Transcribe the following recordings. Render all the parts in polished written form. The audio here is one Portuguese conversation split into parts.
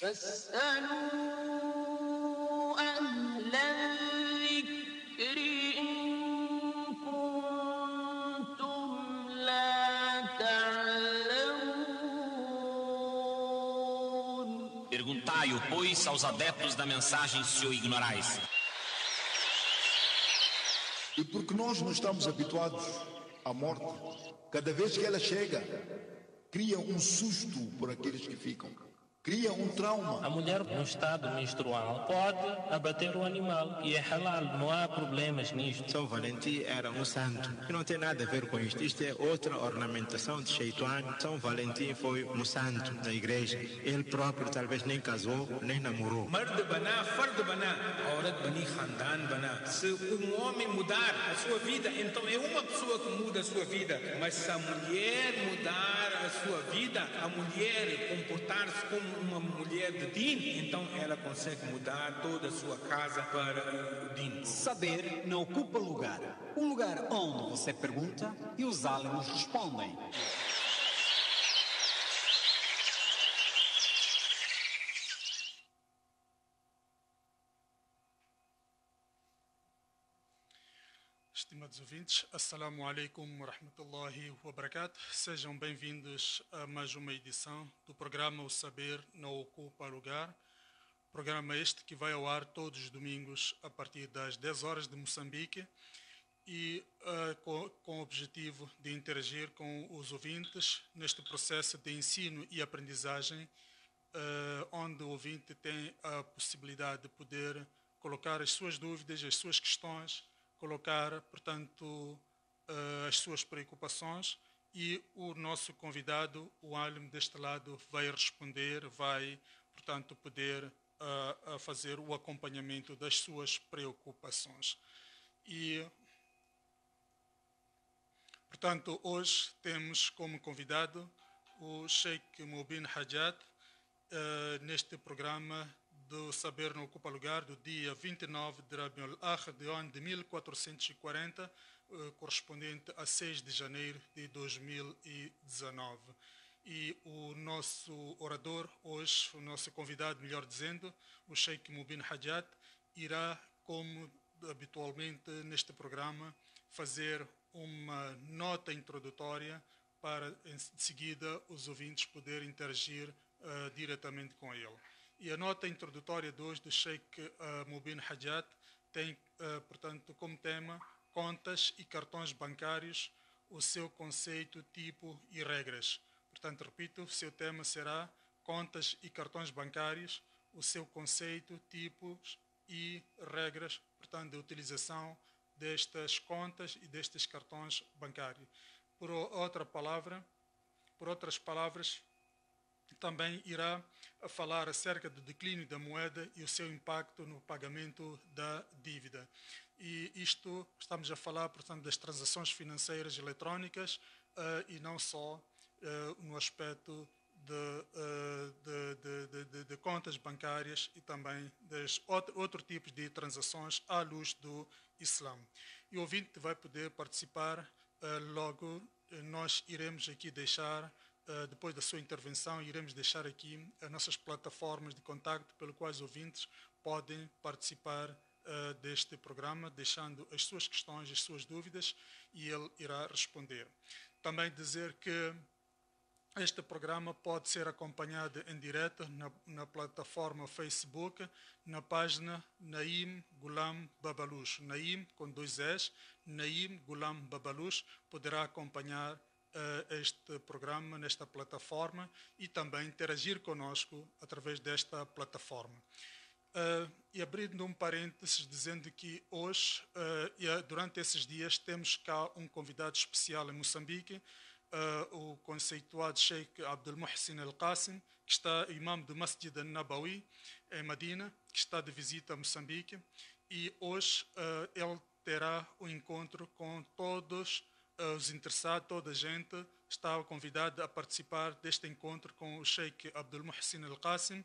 فاسألوا أهل الذكر إن كنتم لا تعلمون. Perguntai-o, pois, aos adeptos da mensagem se o ignorais. E porque nós não estamos habituados à morte, cada vez que ela chega, cria um susto por aqueles que ficam. Cria um trauma. A mulher no estado menstrual pode abater o animal e é halal, não há problemas nisto. São Valentim era um santo, que não tem nada a ver com isto. Isto é outra ornamentação de Sheituan. São Valentim foi um santo na igreja. Ele próprio talvez nem casou, nem namorou. Mard baná, fard baná, aurat bani khandan baná. Se homem mudar a sua vida, então é uma pessoa que muda a sua vida. Mas se a mulher mudar a sua vida, a mulher comportar-se como uma mulher de din, então ela consegue mudar toda a sua casa para o din. Saber não ocupa lugar. Um lugar onde você pergunta e os aliens respondem. Estimados ouvintes, Assalamu alaikum wa rahmatullahi wa barakatuh. Sejam bem-vindos a mais uma edição do programa O Saber Não Ocupa Lugar. Programa este que vai ao ar todos os domingos a partir das 10 horas de Moçambique e com o objetivo de interagir com os ouvintes neste processo de ensino e aprendizagem, onde o ouvinte tem a possibilidade de poder colocar as suas dúvidas, as suas questões, colocar, portanto, as suas preocupações e o nosso convidado, o alim deste lado, vai responder, vai, portanto, poder fazer o acompanhamento das suas preocupações. E, portanto, hoje temos como convidado o Sheikh Mubin Hajat, neste programa do Saber Não Ocupa Lugar, do dia 29 de Rabiul Akhir do ano de 1440, correspondente a 6 de janeiro de 2019. E o nosso orador hoje, o nosso convidado, melhor dizendo, o Sheikh Mubin Hajat, irá, como habitualmente neste programa, fazer uma nota introdutória para, em seguida, os ouvintes poderem interagir diretamente com ele. E a nota introdutória de hoje do Sheikh Mubin Hajat tem, portanto, como tema contas e cartões bancários, o seu conceito, tipo e regras. Portanto, repito, o seu tema será contas e cartões bancários, o seu conceito, tipos e regras, portanto, de utilização destas contas e destes cartões bancários. Por outras palavras, também irá falar acerca do declínio da moeda e o seu impacto no pagamento da dívida. E isto, estamos a falar, portanto, das transações financeiras eletrónicas e não só no aspecto de contas bancárias e também dos outros tipos de transações à luz do Islã. E o ouvinte vai poder participar logo. Nós iremos aqui deixar, depois da sua intervenção, iremos deixar aqui as nossas plataformas de contacto pelas quais os ouvintes podem participar deste programa, deixando as suas questões, as suas dúvidas, e ele irá responder. Também dizer que este programa pode ser acompanhado em direto na plataforma Facebook, na página Naim Ghulam Babalush. Naim, com 2 S, Naim Ghulam Babalush, poderá acompanhar este programa nesta plataforma e também interagir conosco através desta plataforma. E abrindo um parênteses, dizendo que hoje, durante esses dias, temos cá um convidado especial em Moçambique, o conceituado Sheikh Abdul Muhsin Al-Qasim, que está imam do Masjid Al-Nabawi, em Medina, que está de visita a Moçambique, e hoje ele terá um encontro com todos os interessados, toda a gente está convidada a participar deste encontro com o Sheikh Abdul Muhsin Al-Qasim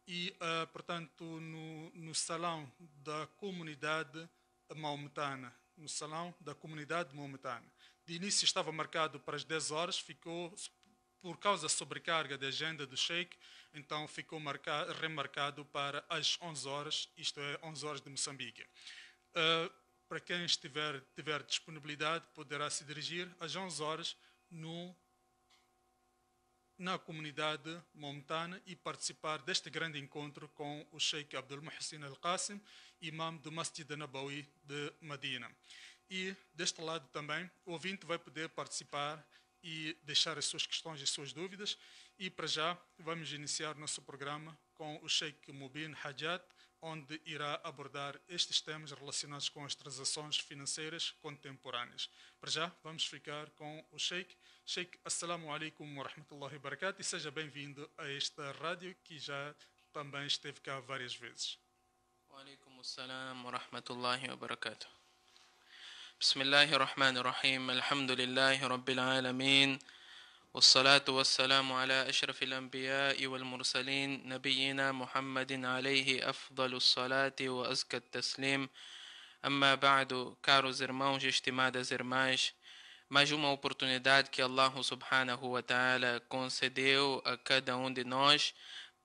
e, portanto, no salão da comunidade maometana, no salão da comunidade maometana. De início estava marcado para as 10 horas, ficou por causa da sobrecarga da agenda do Sheikh, então ficou remarcado para as 11 horas, isto é, 11 horas de Moçambique. Para quem tiver disponibilidade, poderá se dirigir às 11 horas na comunidade momentana e participar deste grande encontro com o Sheikh Abdul Muhsin Al-Qasim, imam do Masjid Nabawi de Medina. E deste lado também, o ouvinte vai poder participar e deixar as suas questões e as suas dúvidas. E para já, vamos iniciar nosso programa com o Sheikh Mubin Hajjat, onde irá abordar estes temas relacionados com as transações financeiras contemporâneas. Para já, vamos ficar com o Sheikh. Sheikh, assalamu alaikum wa rahmatullahi wa barakatuh, e seja bem-vindo a esta rádio que já também esteve cá várias vezes. Wa alaikum assalam wa rahmatullahi wa barakatuh. Bismillahir Rahmanir Rahim. Alhamdulillahi Rabbil Alamin. والصلاة والسلام على أشرف الأنبياء والمرسلين نبينا محمد عليه أفضل الصلاة وأزكى التسليم. أما بعد, caros irmãos e estimadas irmãs, mais uma oportunidade que Allah subhanahu wa ta'ala concedeu a cada um de nós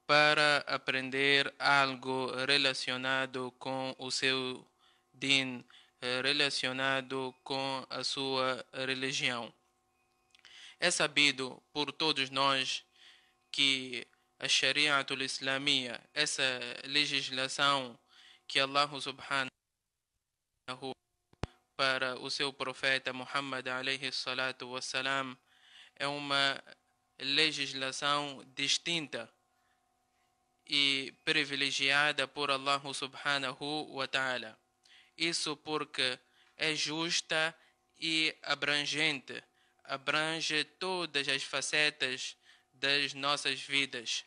para aprender algo relacionado com o seu din, relacionado com a sua religião. É sabido por todos nós que a Shari'atul Islamia, essa legislação que Allah subhanahu para o seu profeta Muhammad alayhi salatu wassalam, é uma legislação distinta e privilegiada por Allah subhanahu wa ta'ala. Isso porque é justa e abrangente, abrange todas as facetas das nossas vidas.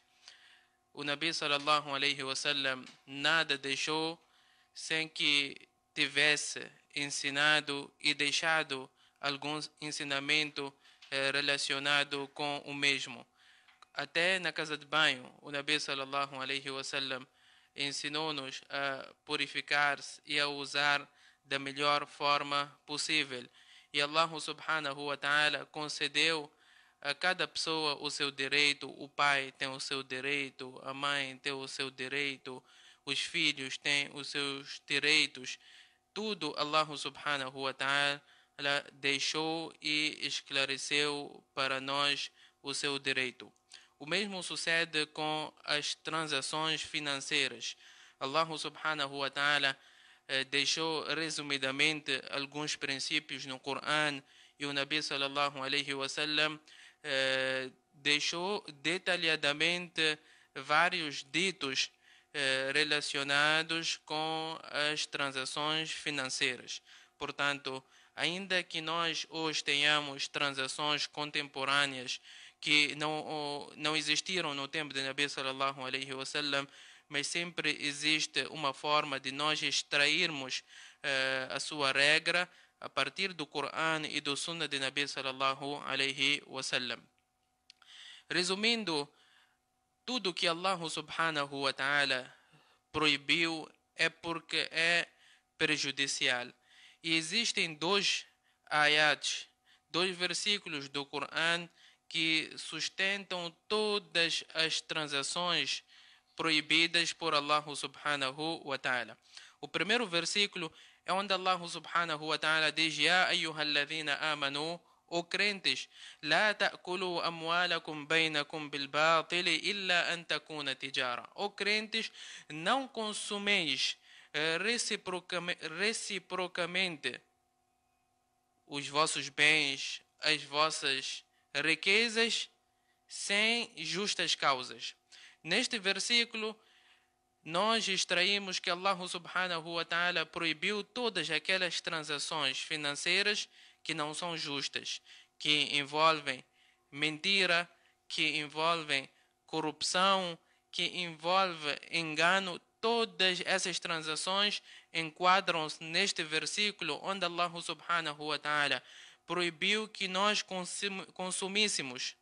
O Nabi sallallahu alaihi wasallam nada deixou sem que tivesse ensinado e deixado algum ensinamento relacionado com o mesmo. Até na casa de banho, o Nabi sallallahu alaihi wasallam ensinou-nos a purificar-se e a usar da melhor forma possível. E Allah subhanahu wa ta'ala concedeu a cada pessoa o seu direito. O pai tem o seu direito, a mãe tem o seu direito, os filhos têm os seus direitos. Tudo Allah subhanahu wa ta'ala deixou e esclareceu para nós o seu direito. O mesmo sucede com as transações financeiras. Allah subhanahu wa ta'ala deixou resumidamente alguns princípios no Coran e o Nabi sallallahu alaihi wasallam deixou detalhadamente vários ditos relacionados com as transações financeiras. Portanto, ainda que nós hoje tenhamos transações contemporâneas que não existiram no tempo de Nabi sallallahu alaihi wasallam, mas sempre existe uma forma de nós extrairmos a sua regra a partir do Coran e do Sunnah de Nabi sallallahu alaihi wasallam. Resumindo, tudo que Allah subhanahu wa ta'ala proibiu é porque é prejudicial. E existem dois ayats, dois versículos do Coran que sustentam todas as transações proibidas por Allah subhanahu wa ta'ala. O primeiro versículo é onde Allah subhanahu wa ta'ala diz: Ya ayyuhalladhina amanu, ó crentes, la ta'kulu amwalakum bainakum bil batil illa an takuna tijara. Ó crentes, não consumeis reciprocamente os vossos bens, as vossas riquezas, sem justas causas. Neste versículo, nós extraímos que Allah subhanahu wa ta'ala proibiu todas aquelas transações financeiras que não são justas, que envolvem mentira, que envolvem corrupção, que envolvem engano. Todas essas transações enquadram-se neste versículo onde Allah subhanahu wa ta'ala proibiu que nós consumíssemos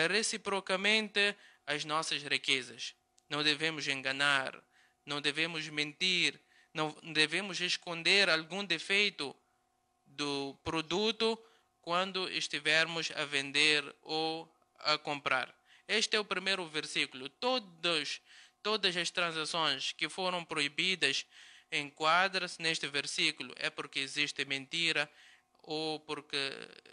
reciprocamente as nossas riquezas. Não devemos enganar, não devemos mentir, não devemos esconder algum defeito do produto quando estivermos a vender ou a comprar. Este é o primeiro versículo. Todas as transações que foram proibidas enquadram-se neste versículo. É porque existe mentira ou porque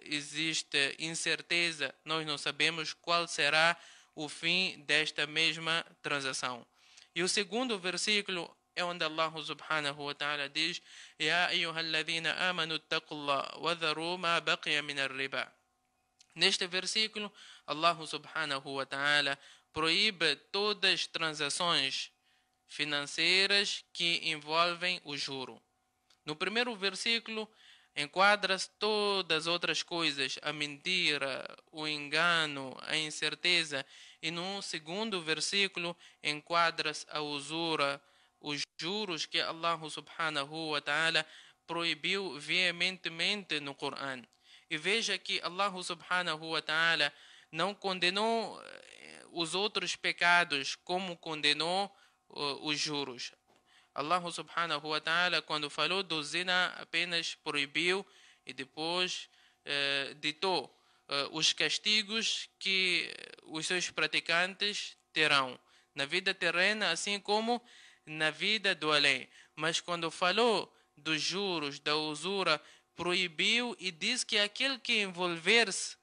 existe incerteza. Nós não sabemos qual será o fim desta mesma transação. E o segundo versículo é onde Allah subhanahu wa ta'ala diz: Ya ayyuhalladhina amanu taqullah wa dharu ma baqiya min ar-riba. Neste versículo, Allah subhanahu wa ta'ala proíbe todas as transações financeiras que envolvem o juro. No primeiro versículo, enquadra-se todas as outras coisas, a mentira, o engano, a incerteza. E no segundo versículo, enquadra-se a usura, os juros que Allah subhanahu wa ta'ala proibiu veementemente no Corão. E veja que Allah subhanahu wa ta'ala não condenou os outros pecados como condenou os juros. Allah subhanahu wa ta'ala, quando falou do zina, apenas proibiu e depois ditou os castigos que os seus praticantes terão na vida terrena, assim como na vida do além. Mas quando falou dos juros, da usura, proibiu e diz que aquele que envolver-se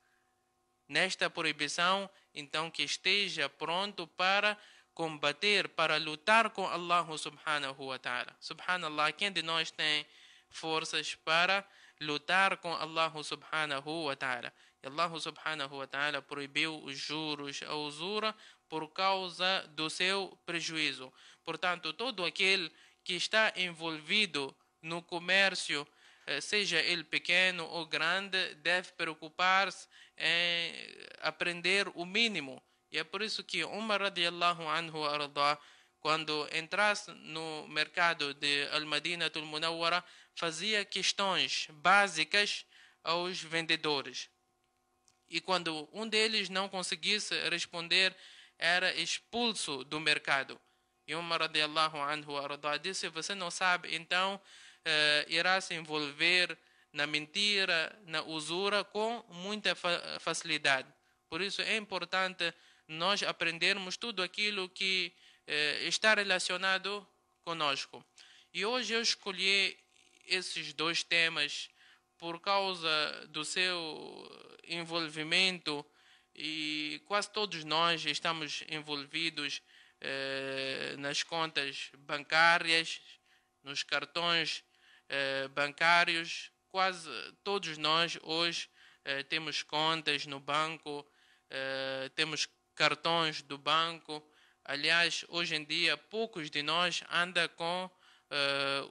nesta proibição, então que esteja pronto para combater, para lutar com Allah subhanahu wa ta'ala. Subhanallah, quem de nós tem forças para lutar com Allah subhanahu wa ta'ala? E Allah subhanahu wa ta'ala proibiu os juros, a usura, por causa do seu prejuízo. Portanto, todo aquele que está envolvido no comércio, seja ele pequeno ou grande, deve preocupar-se em aprender o mínimo. E é por isso que Umar radiallahu anhu arda, quando entrasse no mercado de Al-Madinatul Munawwara, fazia questões básicas aos vendedores. E quando um deles não conseguisse responder, era expulso do mercado. E Umar radiallahu anhu arda disse: você não sabe, então irá se envolver na mentira, na usura com muita facilidade. Por isso é importante nós aprendermos tudo aquilo que está relacionado conosco. E hoje eu escolhi esses dois temas por causa do seu envolvimento, e quase todos nós estamos envolvidos nas contas bancárias, nos cartões bancários. Quase todos nós hoje temos contas no banco, temos cartões do banco. Aliás, hoje em dia, poucos de nós andam com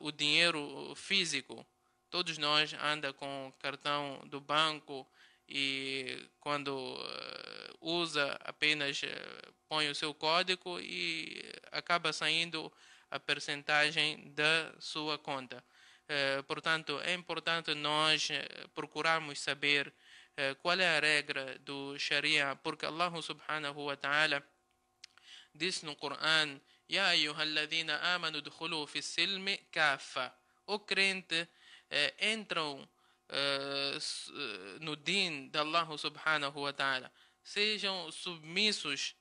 o dinheiro físico. Todos nós andam com cartão do banco e quando usa, apenas põe o seu código e acaba saindo a percentagem da sua conta. Portanto, é importante nós procurarmos saber qual é a regra do Sharia, porque Allah subhanahu wa ta'ala disse no Corão: Ya ayyuhalladhina amanu dukhulu fi silmi kafa. O crente entram no din de Allah subhanahu wa ta'ala, sejam submissos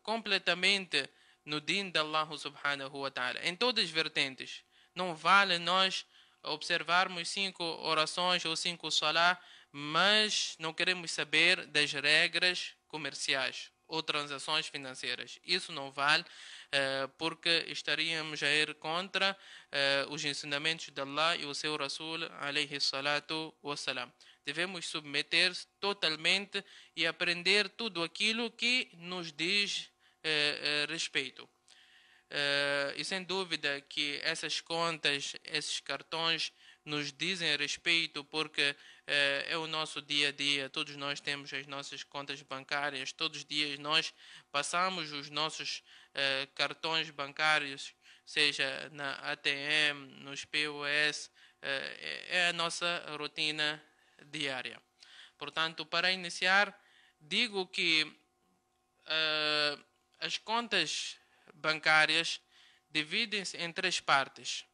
completamente no din de Allah subhanahu wa ta'ala, em todas as vertentes. Não vale nós observarmos 5 orações ou 5 salá, mas não queremos saber das regras comerciais ou transações financeiras. Isso não vale, porque estaríamos a ir contra os ensinamentos de Allah e o seu Rasul alayhi salatu wassalam. Devemos submeter-se totalmente e aprender tudo aquilo que nos diz respeito. E sem dúvida que essas contas, esses cartões nos dizem respeito, porque é o nosso dia a dia. Todos nós temos as nossas contas bancárias, todos os dias nós passamos os nossos cartões bancários, seja na ATM, nos POS, é a nossa rotina diária. Portanto, para iniciar, digo que as contas bancárias dividem-se em 3 partes.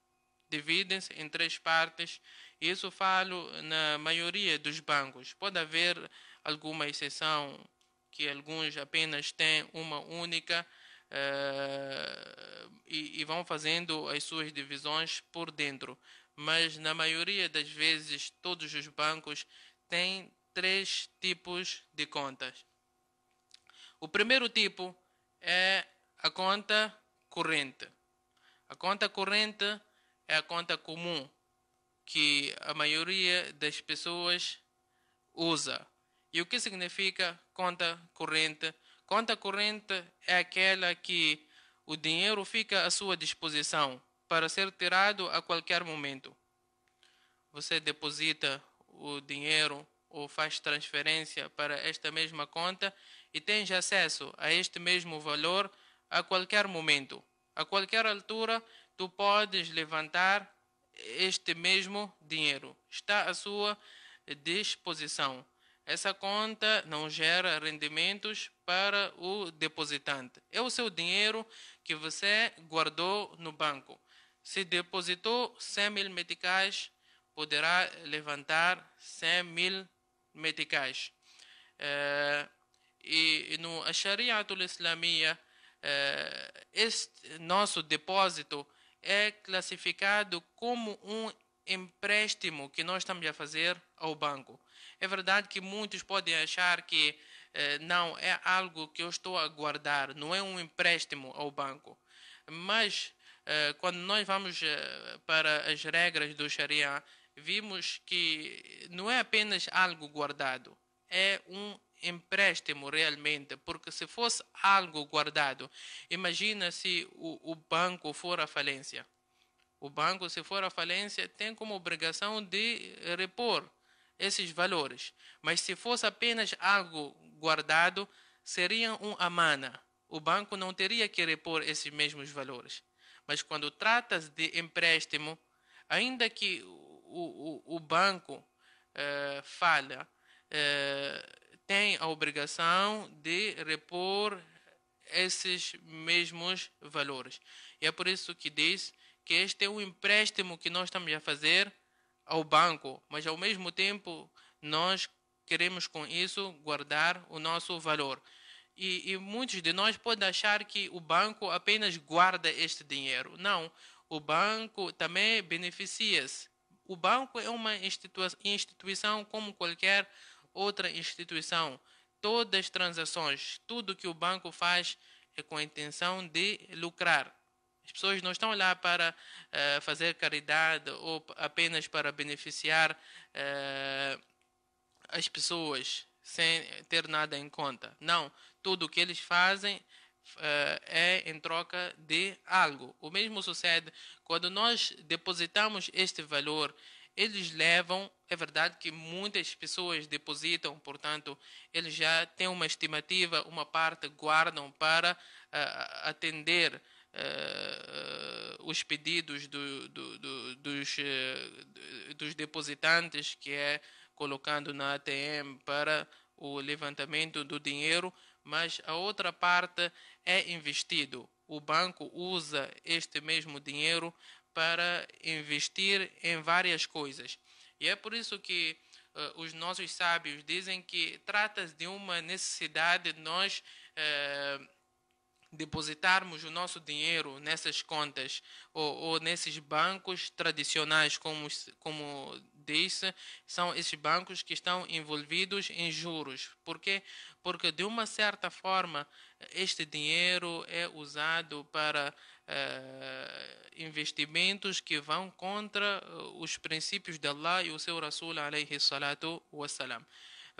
Dividem-se em 3 partes. Isso falo na maioria dos bancos. Pode haver alguma exceção que alguns apenas têm uma única e vão fazendo as suas divisões por dentro. Mas na maioria das vezes todos os bancos têm 3 tipos de contas. O primeiro tipo é a conta corrente. A conta corrente é a conta comum que a maioria das pessoas usa. E o que significa conta corrente? Conta corrente é aquela que o dinheiro fica à sua disposição para ser tirado a qualquer momento. Você deposita o dinheiro ou faz transferência para esta mesma conta e tens acesso a este mesmo valor a qualquer momento. A qualquer altura, tu podes levantar este mesmo dinheiro. Está à sua disposição. Essa conta não gera rendimentos para o depositante. É o seu dinheiro que você guardou no banco. Se depositou 100 mil meticais, poderá levantar 100 mil meticais. E no Shariatul Islamia, este nosso depósito é classificado como um empréstimo que nós estamos a fazer ao banco. É verdade que muitos podem achar que não é algo que eu estou a guardar, não é um empréstimo ao banco. Mas quando nós vamos para as regras do Sharia, vimos que não é apenas algo guardado, é um empréstimo realmente, porque se fosse algo guardado, imagina se o banco for à falência. O banco, se for à falência, tem como obrigação de repor esses valores. Mas se fosse apenas algo guardado, seria um amana. O banco não teria que repor esses mesmos valores. Mas quando tratas de empréstimo, ainda que o banco falha, tem a obrigação de repor esses mesmos valores. E é por isso que diz que este é um empréstimo que nós estamos a fazer ao banco, mas ao mesmo tempo nós queremos com isso guardar o nosso valor. E muitos de nós podem achar que o banco apenas guarda este dinheiro. Não, o banco também beneficia-se. O banco é uma instituição como qualquer outra instituição. Todas as transações, tudo que o banco faz é com a intenção de lucrar. As pessoas não estão lá para fazer caridade ou apenas para beneficiar as pessoas sem ter nada em conta. Não, tudo o que eles fazem é em troca de algo. O mesmo sucede quando nós depositamos este valor. Eles levam, é verdade que muitas pessoas depositam, portanto, eles já têm uma estimativa, uma parte guardam para atender os pedidos dos depositantes, que é colocando na ATM para o levantamento do dinheiro, mas a outra parte é investido. O banco usa este mesmo dinheiro para investir em várias coisas. E é por isso que os nossos sábios dizem que trata-se de uma necessidade de nós depositarmos o nosso dinheiro nessas contas ou nesses bancos tradicionais, como disse, são esses bancos que estão envolvidos em juros. Por quê? Porque de uma certa forma este dinheiro é usado para investimentos que vão contra os princípios de Allah e o seu Rasul alayhi salatu wassalam.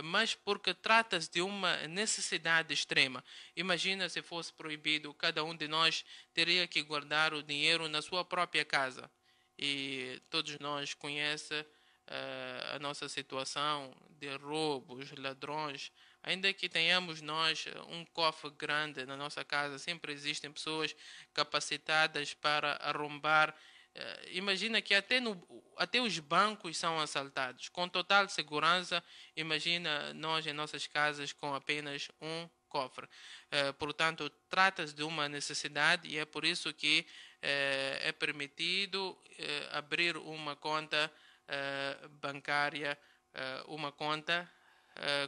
Mas porque trata-se de uma necessidade extrema. Imagina se fosse proibido, cada um de nós teria que guardar o dinheiro na sua própria casa. E todos nós conhecem a nossa situação de roubos, ladrões. Ainda que tenhamos nós um cofre grande na nossa casa, sempre existem pessoas capacitadas para arrombar. Imagina que até os bancos são assaltados. Com total segurança, imagina nós em nossas casas com apenas um cofre. Portanto, trata-se de uma necessidade e é por isso que é permitido abrir uma conta bancária, uma conta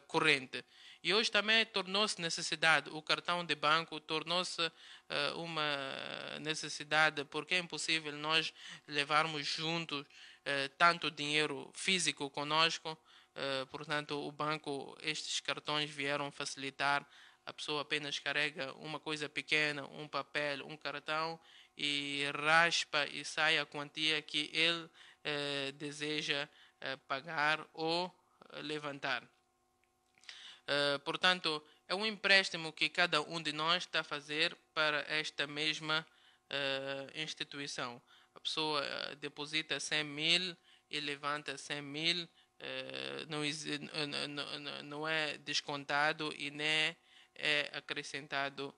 corrente. E hoje também tornou-se necessidade, o cartão de banco tornou-se uma necessidade, porque é impossível nós levarmos juntos tanto dinheiro físico conosco. Portanto, o banco, estes cartões vieram facilitar. A pessoa apenas carrega uma coisa pequena, um papel, um cartão, e raspa e sai a quantia que ele deseja pagar ou levantar. Portanto, é um empréstimo que cada um de nós está a fazer para esta mesma instituição. A pessoa deposita 100 mil e levanta 100 mil, não é descontado e nem é acrescentado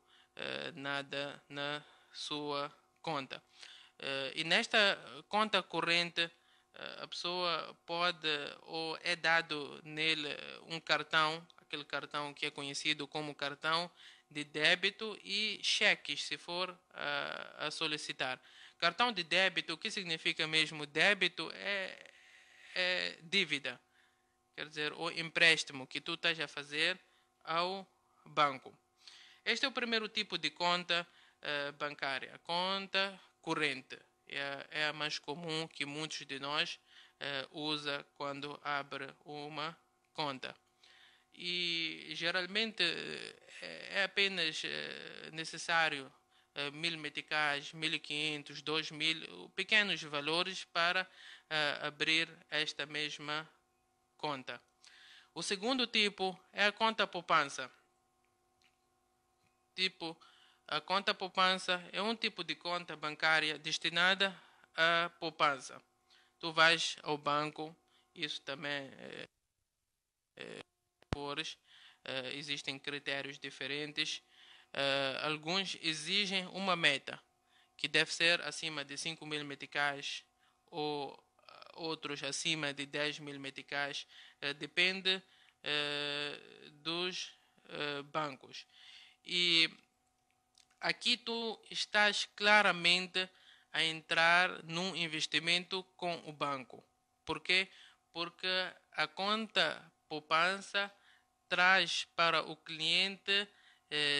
nada na sua conta. E nesta conta corrente, a pessoa pode, ou é dado nele um cartão, aquele cartão que é conhecido como cartão de débito, e cheques, se for a solicitar. Cartão de débito, o que significa mesmo? Débito é dívida, quer dizer, o empréstimo que tu estás a fazer ao banco. Este é o primeiro tipo de conta bancária, a conta corrente. É a mais comum que muitos de nós usa quando abre uma conta. E geralmente é apenas necessário 1.000 meticais, 1.500, 2.000, pequenos valores para abrir esta mesma conta. O segundo tipo é a conta poupança. A conta poupança é um tipo de conta bancária destinada à poupança. Tu vais ao banco, isso também existem critérios diferentes. Alguns exigem uma meta, que deve ser acima de 5.000 meticais, ou outros acima de 10.000 meticais. Depende dos bancos. E aqui tu estás claramente a entrar num investimento com o banco. Por quê? Porque a conta poupança traz para o cliente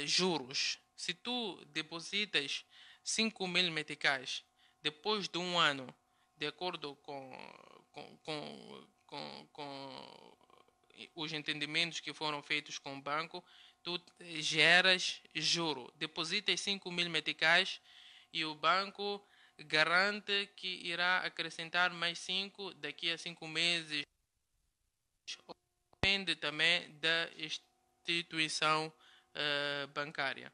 juros. Se tu depositas 5.000 meticais, depois de um ano, de acordo com os entendimentos que foram feitos com o banco, tu geras juro. Depositas 5.000 meticais e o banco garante que irá acrescentar mais 5 daqui a 5 meses. Depende também da instituição bancária.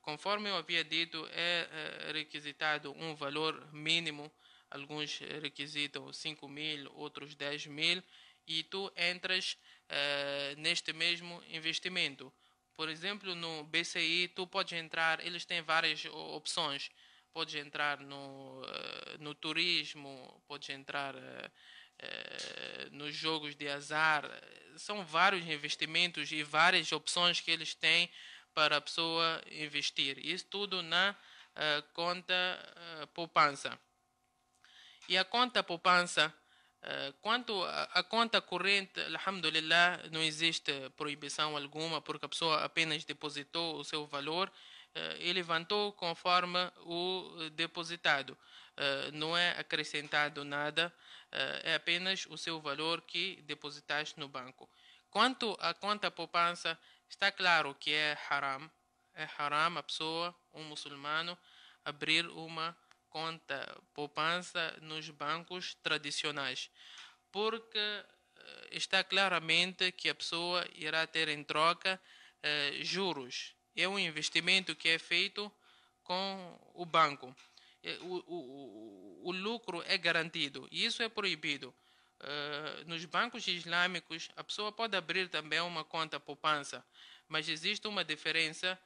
Conforme eu havia dito, é requisitado um valor mínimo. Alguns requisitam 5.000, outros 10.000, e tu entras neste mesmo investimento. Por exemplo, no BCI, tu podes entrar, eles têm várias opções. Podes entrar no turismo, podes entrar nos jogos de azar. São vários investimentos e várias opções que eles têm para a pessoa investir. Isso tudo na conta poupança. E a conta poupança, quanto à conta corrente, alhamdulillah, não existe proibição alguma, porque a pessoa apenas depositou o seu valor e levantou conforme o depositado. Não é acrescentado nada, é apenas o seu valor que depositaste no banco. Quanto à conta poupança, está claro que é haram. É haram a pessoa, um muçulmano, abrir uma conta poupança nos bancos tradicionais, porque está claramente que a pessoa irá ter em troca juros. É um investimento que é feito com o banco. O lucro é garantido e isso é proibido. Nos bancos islâmicos, a pessoa pode abrir também uma conta poupança, mas existe uma diferença.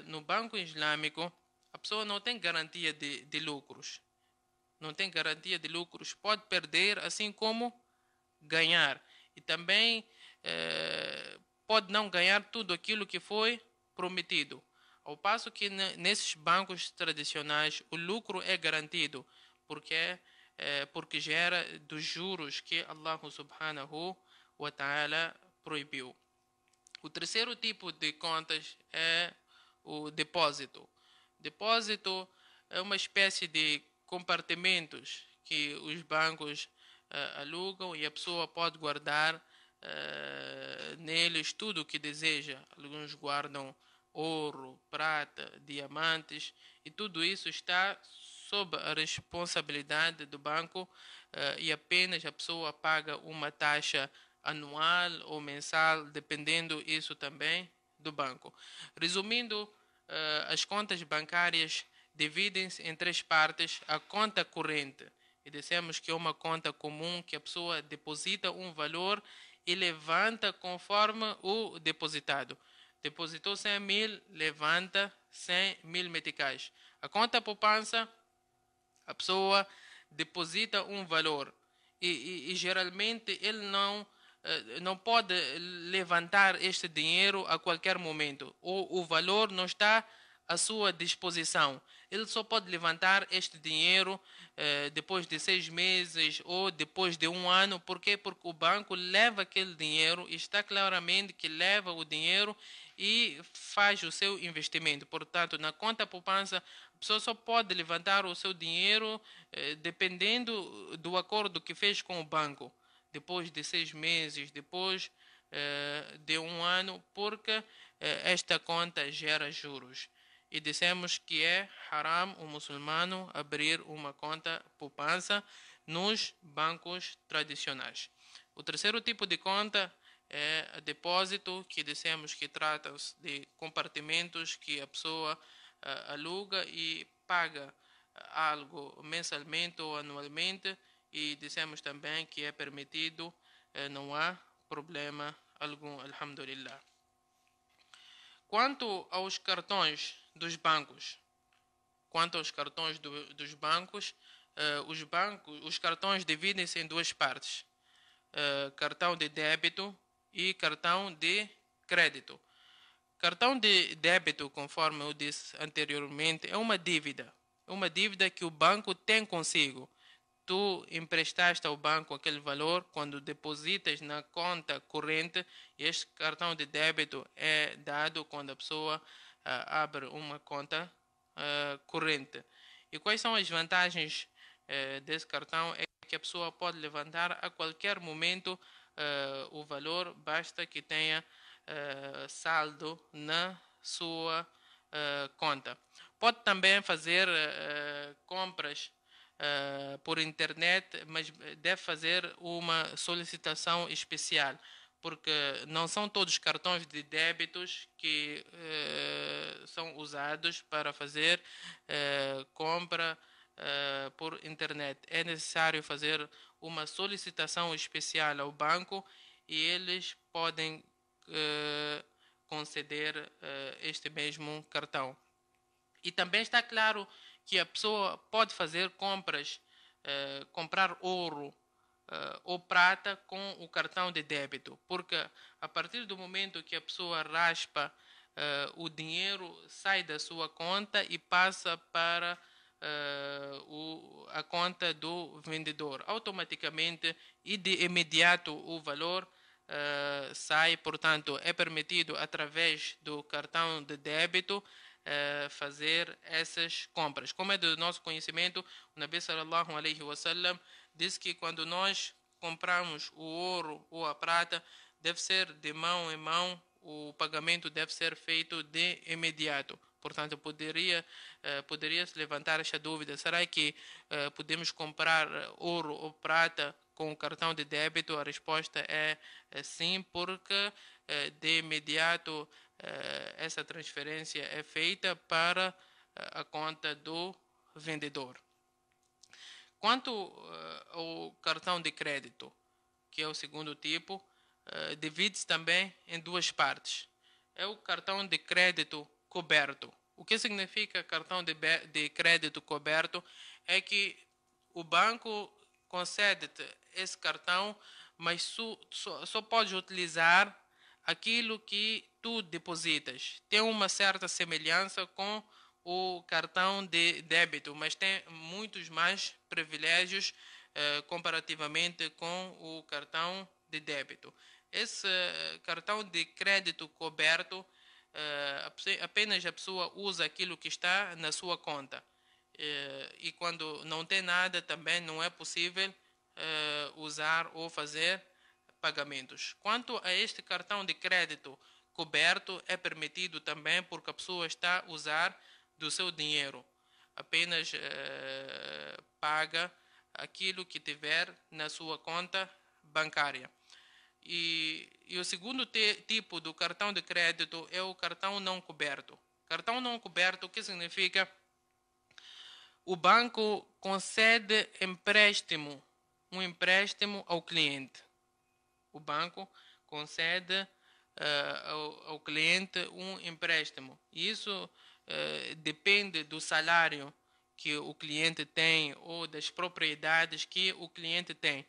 No banco islâmico, a pessoa não tem garantia de lucros. Não tem garantia de lucros. Pode perder, assim como ganhar. E também pode não ganhar tudo aquilo que foi prometido. Ao passo que nesses bancos tradicionais o lucro é garantido, porque gera dos juros que Allah subhanahu wa ta'ala proibiu. O terceiro tipo de contas é o depósito. Depósito é uma espécie de compartimentos que os bancos alugam e a pessoa pode guardar neles tudo o que deseja. Alguns guardam ouro, prata, diamantes, e tudo isso está sob a responsabilidade do banco e apenas a pessoa paga uma taxa anual ou mensal, dependendo isso também do banco. Resumindo, as contas bancárias dividem-se em três partes: a conta corrente, e dissemos que é uma conta comum que a pessoa deposita um valor e levanta conforme o depositado. Depositou 100 mil, levanta 100 mil meticais. A conta poupança, a pessoa deposita um valor e geralmente ele não pode levantar este dinheiro a qualquer momento, ou o valor não está à sua disposição. Ele só pode levantar este dinheiro depois de 6 meses ou depois de 1 ano. Por quê? Porque o banco leva aquele dinheiro e está claramente que leva o dinheiro e faz o seu investimento. Portanto, na conta poupança, a pessoa só pode levantar o seu dinheiro dependendo do acordo que fez com o banco, depois de 6 meses, depois de 1 ano, porque esta conta gera juros. E dissemos que é haram o muçulmano abrir uma conta poupança nos bancos tradicionais. O terceiro tipo de conta é depósito, que dissemos que trata-se de compartimentos que a pessoa aluga e paga algo mensalmente ou anualmente, e dissemos também que é permitido, não há problema algum, alhamdulillah. Quanto aos cartões dos bancos, os cartões dividem-se em duas partes: cartão de débito e cartão de crédito. Cartão de débito, conforme eu disse anteriormente, é uma dívida que o banco tem consigo. Tu emprestaste ao banco aquele valor, quando depositas na conta corrente, este cartão de débito é dado quando a pessoa abre uma conta corrente. E quais são as vantagens desse cartão? É que a pessoa pode levantar a qualquer momento o valor, basta que tenha saldo na sua conta. Pode também fazer compras por internet, mas deve fazer uma solicitação especial, porque não são todos os cartões de débitos que são usados para fazer compra por internet. É necessário fazer uma solicitação especial ao banco e eles podem conceder este mesmo cartão. E também está claro que a pessoa pode fazer compras, comprar ouro ou prata com o cartão de débito, porque a partir do momento que a pessoa raspa, o dinheiro sai da sua conta e passa para a conta do vendedor. Automaticamente e de imediato o valor sai. Portanto, é permitido através do cartão de débito fazer essas compras. Como é do nosso conhecimento, o Nabi sallallahu alaihi wasallam diz que quando nós compramos o ouro ou a prata, deve ser de mão em mão, o pagamento deve ser feito de imediato. Portanto, poderia-se levantar esta dúvida: será que podemos comprar ouro ou prata com o cartão de débito? A resposta é sim, porque de imediato essa transferência é feita para a conta do vendedor. Quanto ao cartão de crédito, que é o segundo tipo, divide-se também em duas partes. É o cartão de crédito coberto. O que significa cartão de crédito coberto? É que o banco concede-te esse cartão, mas só podes utilizar aquilo que tu depositas. Tem uma certa semelhança com o cartão de débito, mas tem muitos mais privilégios comparativamente com o cartão de débito. Esse cartão de crédito coberto, apenas a pessoa usa aquilo que está na sua conta. E quando não tem nada, também não é possível usar ou fazer pagamentos. Quanto a este cartão de crédito coberto, é permitido também porque a pessoa está a usar do seu dinheiro. Apenas paga aquilo que tiver na sua conta bancária. E o segundo tipo do cartão de crédito é o cartão não coberto. Cartão não coberto, o que significa? O banco concede um empréstimo ao cliente. O banco concede ao cliente um empréstimo. E isso depende do salário que o cliente tem ou das propriedades que o cliente tem.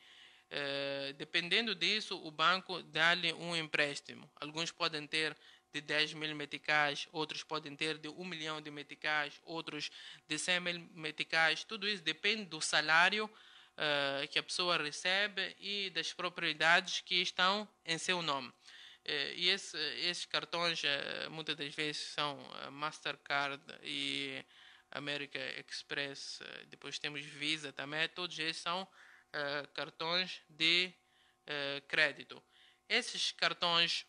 Dependendo disso, o banco dá-lhe um empréstimo. Alguns podem ter de 10 mil meticais, outros podem ter de 1 milhão de meticais, outros de 100 mil meticais. Tudo isso depende do salário que a pessoa recebe e das propriedades que estão em seu nome. E esses cartões muitas das vezes são Mastercard e American Express, depois temos Visa também, todos esses são cartões de crédito. Esses cartões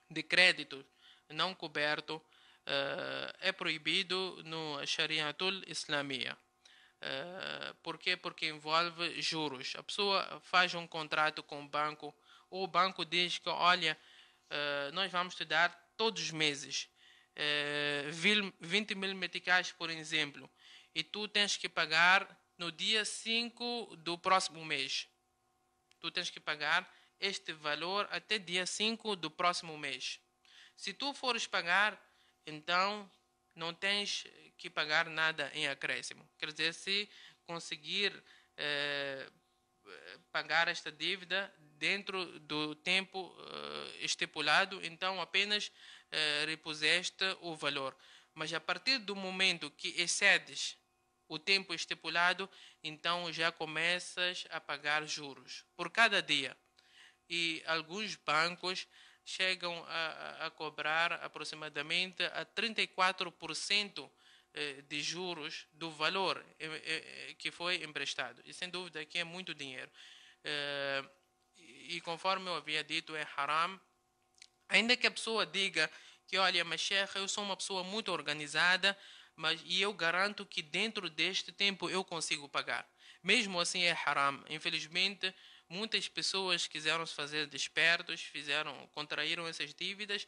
de crédito não coberto é proibido no Shariatul Islamia. Por quê? Porque envolve juros. A pessoa faz um contrato com o banco, ou o banco diz que, olha, nós vamos te dar todos os meses 20 mil meticais, por exemplo, e tu tens que pagar no dia 5 do próximo mês. Tu tens que pagar este valor até dia 5 do próximo mês. Se tu fores pagar, então não tens que pagar nada em acréscimo. Quer dizer, se conseguir pagar esta dívida dentro do tempo estipulado, então apenas repuseste o valor. Mas a partir do momento que excedes o tempo estipulado, então já começas a pagar juros por cada dia. E alguns bancos chegam a cobrar aproximadamente a 34% de juros do valor que foi emprestado. E sem dúvida que é muito dinheiro. E conforme eu havia dito, é haram. Ainda que a pessoa diga que, olha, mas Sheikh, eu sou uma pessoa muito organizada, e eu garanto que dentro deste tempo eu consigo pagar. Mesmo assim é haram. Infelizmente, muitas pessoas quiseram se fazer despertos, contraíram essas dívidas,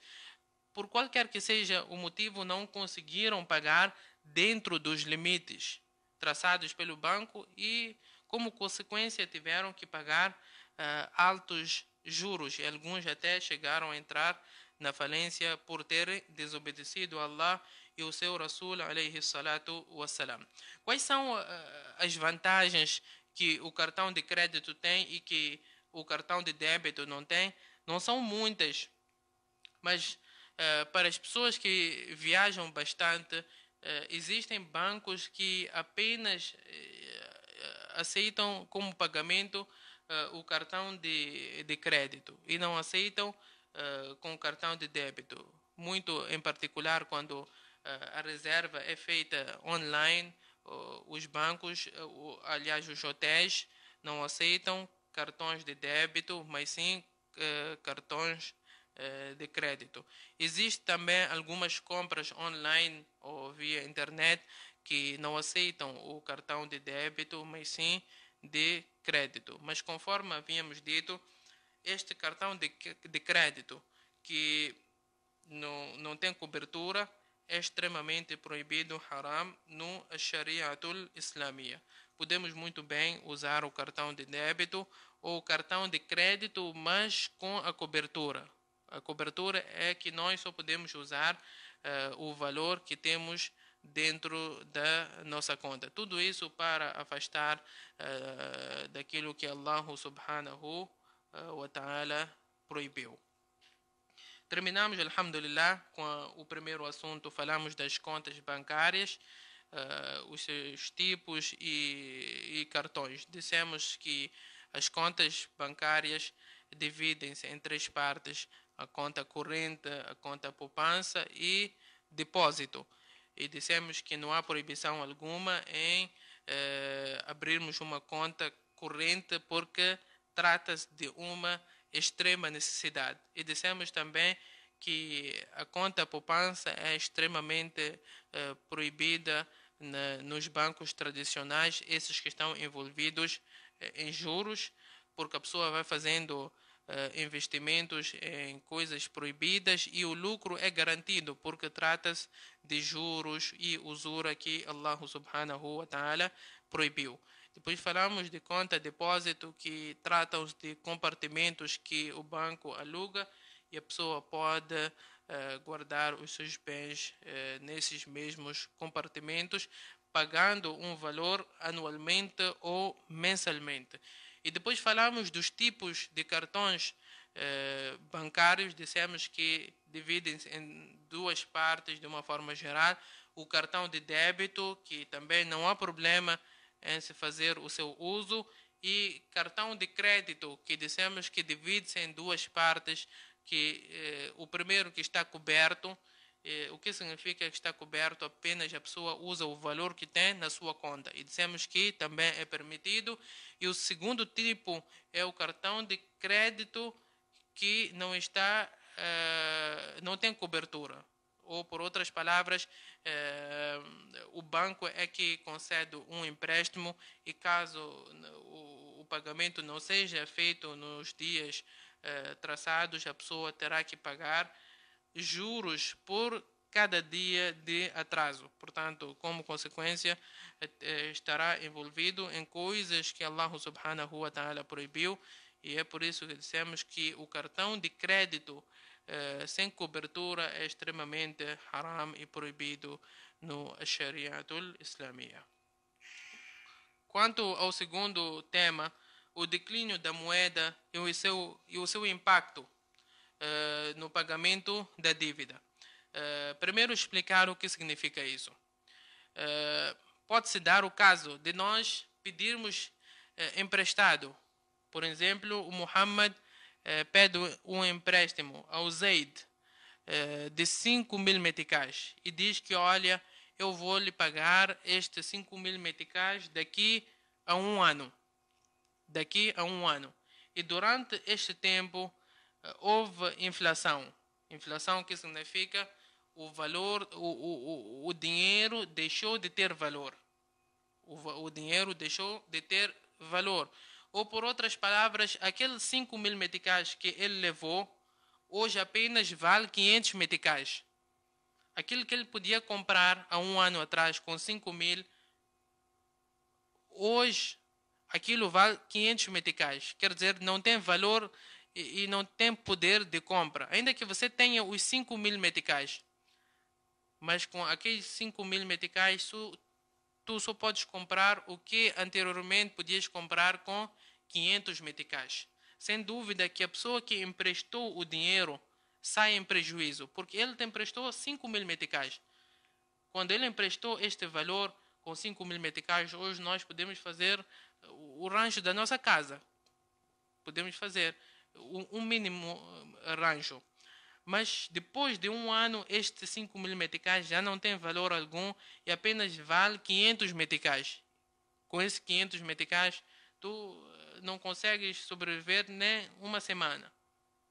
por qualquer que seja o motivo, não conseguiram pagar dentro dos limites traçados pelo banco e, como consequência, tiveram que pagar altos juros. E alguns até chegaram a entrar na falência por terem desobedecido a Allah e o seu Rasul alayhi salatu wassalam. Quais são as vantagens que o cartão de crédito tem e que o cartão de débito não tem? Não são muitas, mas para as pessoas que viajam bastante, existem bancos que apenas aceitam como pagamento o cartão de crédito e não aceitam com o cartão de débito. Muito em particular quando a reserva é feita online, os bancos, aliás os hotéis, não aceitam cartões de débito, mas sim cartões de crédito. Existem também algumas compras online ou via internet que não aceitam o cartão de débito, mas sim de crédito. Mas conforme havíamos dito, este cartão de crédito que não tem cobertura é extremamente proibido, haram, no Shariatul Islamia. Podemos muito bem usar o cartão de débito ou o cartão de crédito, mas com a cobertura. A cobertura é que nós só podemos usar o valor que temos dentro da nossa conta. Tudo isso para afastar daquilo que Allah subhanahu wa ta'ala proibiu. Terminamos, alhamdulillah, com o primeiro assunto. Falamos das contas bancárias, os seus tipos e cartões. Dissemos que as contas bancárias dividem-se em três partes: a conta corrente, a conta poupança e depósito. E dissemos que não há proibição alguma em abrirmos uma conta corrente porque trata-se de uma extrema necessidade. E dissemos também que a conta poupança é extremamente proibida nos bancos tradicionais, esses que estão envolvidos em juros, porque a pessoa vai fazendo investimentos em coisas proibidas e o lucro é garantido, porque trata-se de juros e usura que Allah subhanahu wa ta'ala proibiu. Depois falamos de conta depósito, que tratam-se de compartimentos que o banco aluga e a pessoa pode guardar os seus bens nesses mesmos compartimentos, pagando um valor anualmente ou mensalmente. E depois falamos dos tipos de cartões bancários. Dissemos que dividem-se em duas partes de uma forma geral: o cartão de débito, que também não há problema em se fazer o seu uso, e cartão de crédito, que dissemos que divide-se em duas partes, que o primeiro que está coberto. O que significa que está coberto? Apenas a pessoa usa o valor que tem na sua conta, e dissemos que também é permitido. E o segundo tipo é o cartão de crédito, que não tem cobertura, ou por outras palavras, o banco é que concede um empréstimo, e caso o pagamento não seja feito nos dias traçados, a pessoa terá que pagar juros por cada dia de atraso. Portanto, como consequência, estará envolvido em coisas que Allah subhanahu wa ta'ala proibiu, e é por isso que dissemos que o cartão de crédito sem cobertura é extremamente haram e proibido no Shariatul Islamia. Quanto ao segundo tema, o declínio da moeda e o seu impacto no pagamento da dívida. Primeiro, explicar o que significa isso. Pode-se dar o caso de nós pedirmos emprestado. Por exemplo, o Muhammad pede um empréstimo ao Zaid de 5.000 meticais e diz que, olha, eu vou lhe pagar estes 5.000 meticais daqui a um ano. Daqui a um ano. E durante este tempo houve inflação. Inflação, que significa o valor, o dinheiro deixou de ter valor. O dinheiro deixou de ter valor. Ou, por outras palavras, aqueles 5.000 meticais que ele levou, hoje apenas vale 500 meticais. Aquilo que ele podia comprar há um ano atrás com 5.000, hoje aquilo vale 500 meticais. Quer dizer, não tem valor e não tem poder de compra. Ainda que você tenha os 5.000 meticais, mas com aqueles 5.000 meticais, tu só podes comprar o que anteriormente podias comprar com 500 meticais. Sem dúvida que a pessoa que emprestou o dinheiro sai em prejuízo, porque ele te emprestou 5.000 meticais. Quando ele emprestou este valor com 5.000 meticais, hoje nós podemos fazer o rancho da nossa casa. Podemos fazer um mínimo rancho. Mas depois de um ano, estes 5.000 meticais já não tem valor algum e apenas vale 500 meticais. Com esses 500 meticais, tu não consegues sobreviver nem uma semana,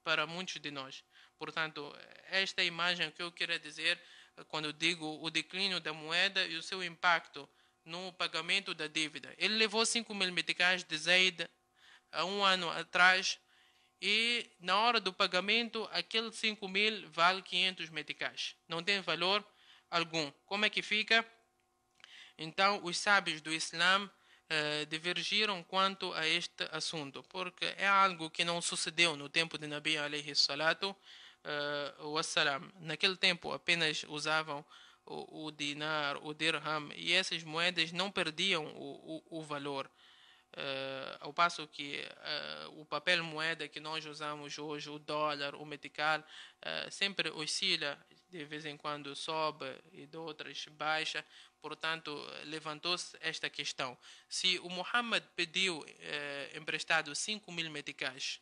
para muitos de nós. Portanto, esta é a imagem que eu quero dizer quando digo o declínio da moeda e o seu impacto no pagamento da dívida. Ele levou 5.000 meticais de Zaid há um ano atrás, e na hora do pagamento, aquele 5.000 vale 500 meticais. Não tem valor algum. Como é que fica? Então, os sábios do Islã divergiram quanto a este assunto, porque é algo que não sucedeu no tempo de Nabi alayhi salatu wassalam. Naquele tempo apenas usavam o dinar, o dirham, e essas moedas não perdiam o valor. Ao passo que o papel moeda que nós usamos hoje, o dólar, o metical, sempre oscila, de vez em quando sobe e de outras baixa. Portanto, levantou-se esta questão: se o Muhammad pediu emprestado 5.000 meticais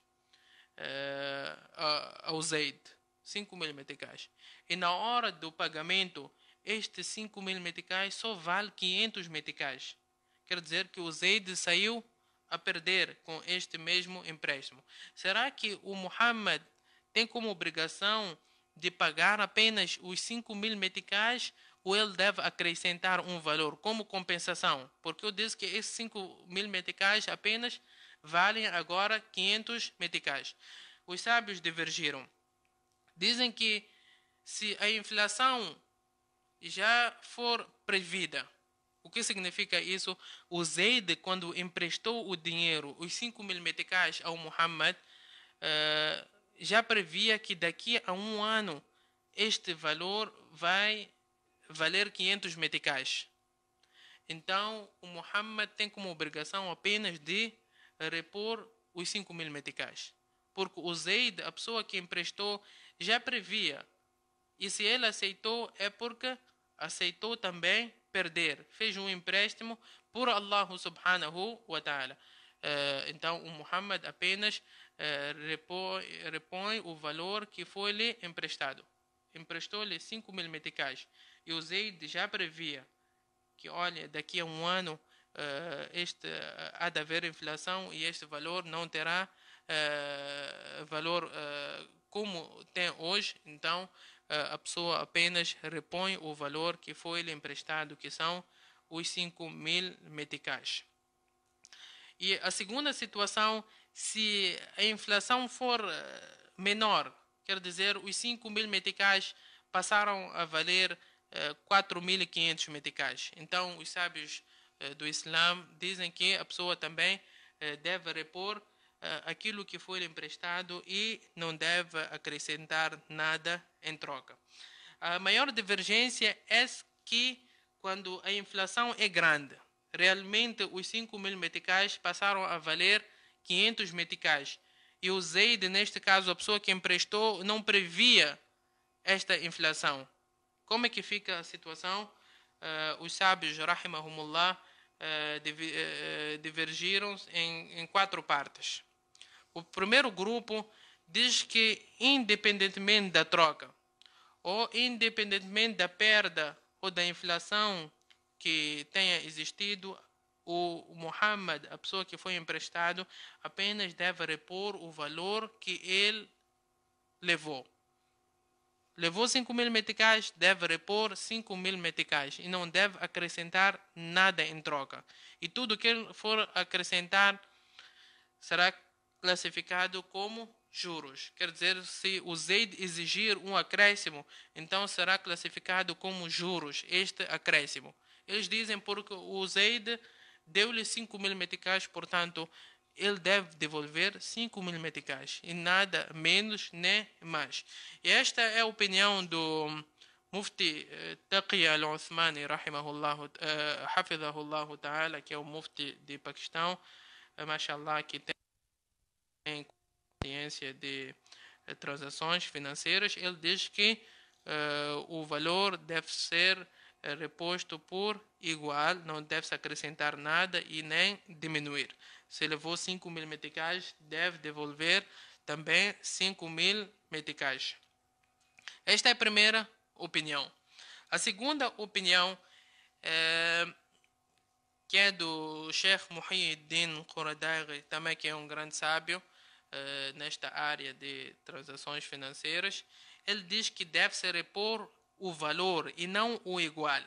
ao Zaid, 5.000 meticais. E na hora do pagamento, estes 5.000 meticais só vale 500 meticais. Quer dizer que o Zaid saiu a perder com este mesmo empréstimo. Será que o Muhammad tem como obrigação de pagar apenas os 5.000 meticais ou ele deve acrescentar um valor como compensação? Porque eu disse que esses 5.000 meticais apenas valem agora 500 meticais. Os sábios divergiram. Dizem que se a inflação já for prevista, o que significa isso? O Zaid, quando emprestou o dinheiro, os 5.000 meticais ao Muhammad, já previa que daqui a um ano este valor vai valer 500 meticais. Então, o Muhammad tem como obrigação apenas de repor os 5.000 meticais. Porque o Zaid, a pessoa que emprestou, já previa. E se ele aceitou, é porque aceitou também perder. Fez um empréstimo por Allah subhanahu wa ta'ala. Então, o Muhammad apenas repõe o valor que foi-lhe emprestado. Emprestou-lhe 5.000 meticais. E o Zaid já previa que, olha, daqui a um ano há de haver inflação e este valor não terá valor como tem hoje. Então, a pessoa apenas repõe o valor que foi-lhe emprestado, que são os 5.000 meticais. E a segunda situação, se a inflação for menor, quer dizer, os 5.000 meticais passaram a valer 4.500 meticais. Então, os sábios do Islã dizem que a pessoa também deve repor aquilo que foi emprestado e não deve acrescentar nada em troca. A maior divergência é que quando a inflação é grande, realmente os 5.000 meticais passaram a valer 500 meticais. E o Zaid, neste caso, a pessoa que emprestou, não previa esta inflação. Como é que fica a situação? Os sábios, rahimahumullah, divergiram em 4 partes. O primeiro grupo diz que, independentemente da troca, ou independentemente da perda ou da inflação que tenha existido, o Muhammad, a pessoa que foi emprestado, apenas deve repor o valor que ele levou. Levou 5.000 meticais, deve repor 5.000 meticais e não deve acrescentar nada em troca. E tudo que ele for acrescentar será classificado como juros. Quer dizer, se o Zaid exigir um acréscimo, então será classificado como juros este acréscimo. Eles dizem porque o Zaid deu-lhe 5.000 meticais, portanto, ele deve devolver 5.000 meticais, e nada menos nem mais. E esta é a opinião do Mufti Taqi al-Uthmani, hafidhahullah ta'ala, que é o Mufti de Paquistão, mashallah, que tem consciência de transações financeiras. Ele diz que o valor deve ser reposto por igual, não deve-se acrescentar nada e nem diminuir. Se levou 5.000 meticais, deve devolver também 5.000 meticais. Esta é a primeira opinião. A segunda opinião, que é do Sheikh Muhyiddin Quradaghi, também que é um grande sábio nesta área de transações financeiras. Ele diz que deve-se repor o valor e não o igual.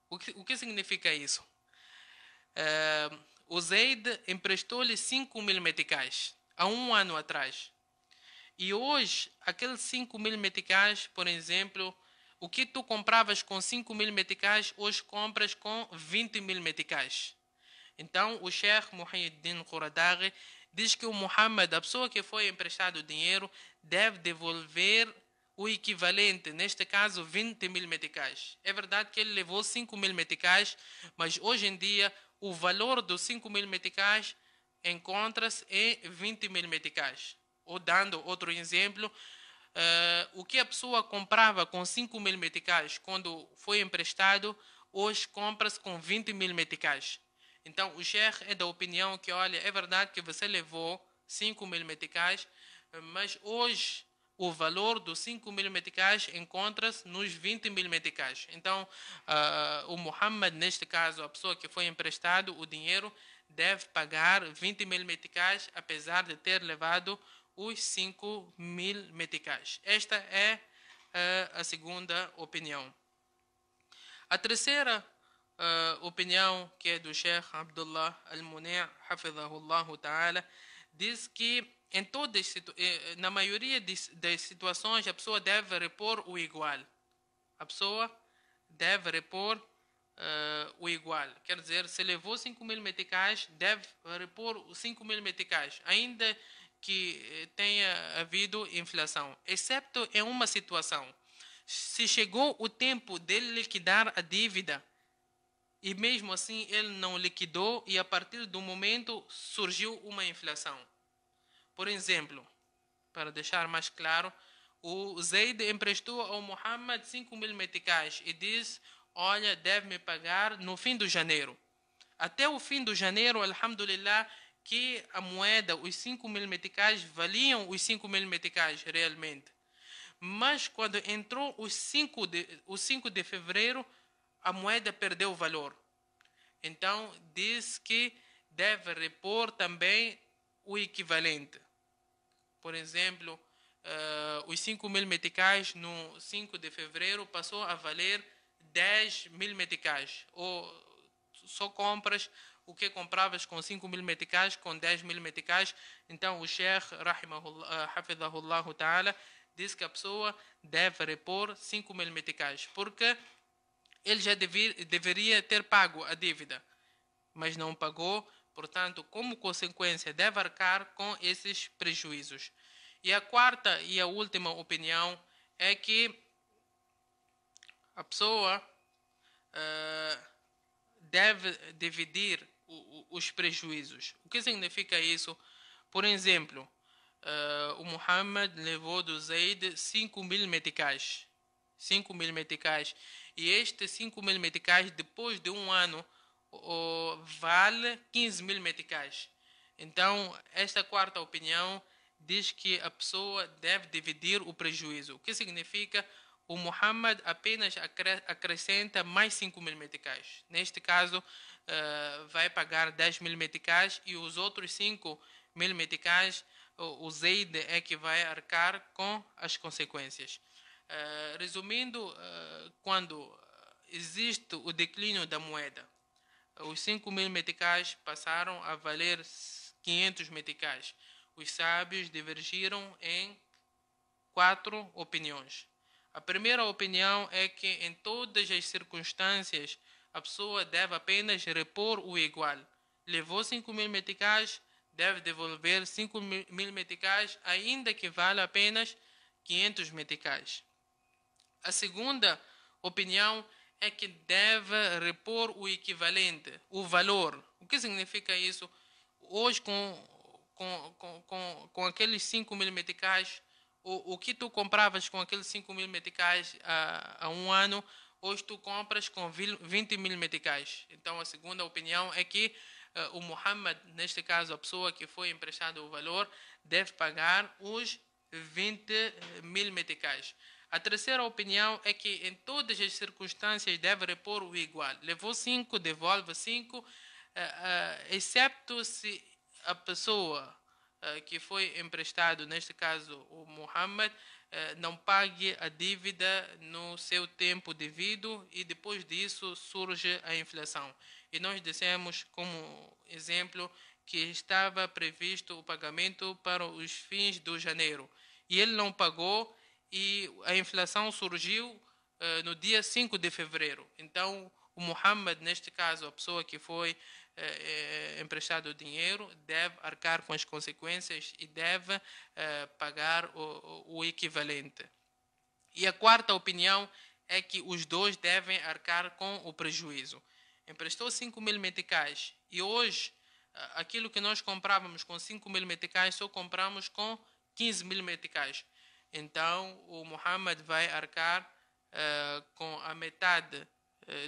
O que significa isso? O Zaid emprestou-lhe 5.000 meticais há um ano atrás. E hoje, aqueles 5.000 meticais, por exemplo, o que tu compravas com 5.000 meticais, hoje compras com 20.000 meticais. Então, o Sheikh Muhyiddin Quradaghi diz que o Muhammad, a pessoa que foi emprestado o dinheiro, deve devolver o equivalente, neste caso 20.000 meticais. É verdade que ele levou 5.000 meticais, mas hoje em dia o valor dos 5.000 meticais encontra-se em 20.000 meticais. Ou dando outro exemplo, o que a pessoa comprava com 5.000 meticais quando foi emprestado, hoje compra-se com 20.000 meticais. Então o Sheikh é da opinião que, olha, é verdade que você levou 5.000 meticais, mas hoje o valor dos 5.000 meticais encontra-se nos 20.000 meticais. Então, o Muhammad, neste caso, a pessoa que foi emprestado o dinheiro, deve pagar 20.000 meticais, apesar de ter levado os 5.000 meticais. Esta é a segunda opinião. A terceira opinião, que é do Sheikh Abdullah Al-Muni' Hafidhahullah Ta'ala, diz que na maioria das situações a pessoa deve repor o igual. A pessoa deve repor o igual. Quer dizer, se levou 5.000 meticais, deve repor os 5.000 meticais, ainda que tenha havido inflação. Exceto em uma situação. Se chegou o tempo dele liquidar a dívida, e mesmo assim ele não liquidou, e a partir do momento surgiu uma inflação. Por exemplo, para deixar mais claro, o Zaid emprestou ao Muhammad 5.000 meticais e diz: olha, deve me pagar no fim de janeiro. Até o fim de janeiro, alhamdulillah, que a moeda, os 5.000 meticais, valiam os 5.000 meticais realmente. Mas quando entrou o 5 de fevereiro, a moeda perdeu o valor. Então, diz que deve repor também o equivalente. Por exemplo, os 5.000 meticais no 5 de fevereiro passou a valer 10.000 meticais. Ou só compras o que compravas com 5.000 meticais, com 10.000 meticais. Então, o Sheikh Hafidhahullah Ta'ala diz que a pessoa deve repor 5.000 meticais, porque ele já deveria ter pago a dívida, mas não pagou, portanto, como consequência, deve arcar com esses prejuízos. E a quarta e a última opinião é que a pessoa deve dividir os prejuízos. O que significa isso? Por exemplo, o Muhammad levou do Zaid 5.000 meticais. 5.000 meticais. E estes 5.000 meticais, depois de um ano, vale 15.000 meticais. Então, esta quarta opinião diz que a pessoa deve dividir o prejuízo. O que significa? O Muhammad apenas acrescenta mais 5.000 meticais. Neste caso, vai pagar 10.000 meticais e os outros 5.000 meticais, o Zaid é que vai arcar com as consequências. Resumindo, quando existe o declínio da moeda, os 5.000 meticais passaram a valer 500 meticais. Os sábios divergiram em 4 opiniões. A primeira opinião é que em todas as circunstâncias a pessoa deve apenas repor o igual. Levou 5.000 meticais, deve devolver 5.000 meticais, ainda que valha apenas 500 meticais. A segunda opinião é que deve repor o equivalente, o valor. O que significa isso? Hoje, com aqueles 5.000 meticais, o que tu compravas com aqueles 5.000 meticais há um ano, hoje tu compras com 20.000 meticais. Então, a segunda opinião é que o Muhammad, neste caso, a pessoa que foi emprestada o valor, deve pagar os 20.000 meticais. A terceira opinião é que em todas as circunstâncias deve repor o igual. Levou 5, devolve 5, excepto se a pessoa que foi emprestado, neste caso o Muhammad, não pague a dívida no seu tempo devido e depois disso surge a inflação. E nós dissemos como exemplo que estava previsto o pagamento para os fins de janeiro e ele não pagou e a inflação surgiu no dia 5 de fevereiro. Então, o Muhammad, neste caso, a pessoa que foi emprestado o dinheiro, deve arcar com as consequências e deve pagar o equivalente. E a quarta opinião é que os dois devem arcar com o prejuízo. Emprestou 5.000 meticais e hoje aquilo que nós comprávamos com 5.000 meticais só compramos com 15.000 meticais. Então, o Muhammad vai arcar com a metade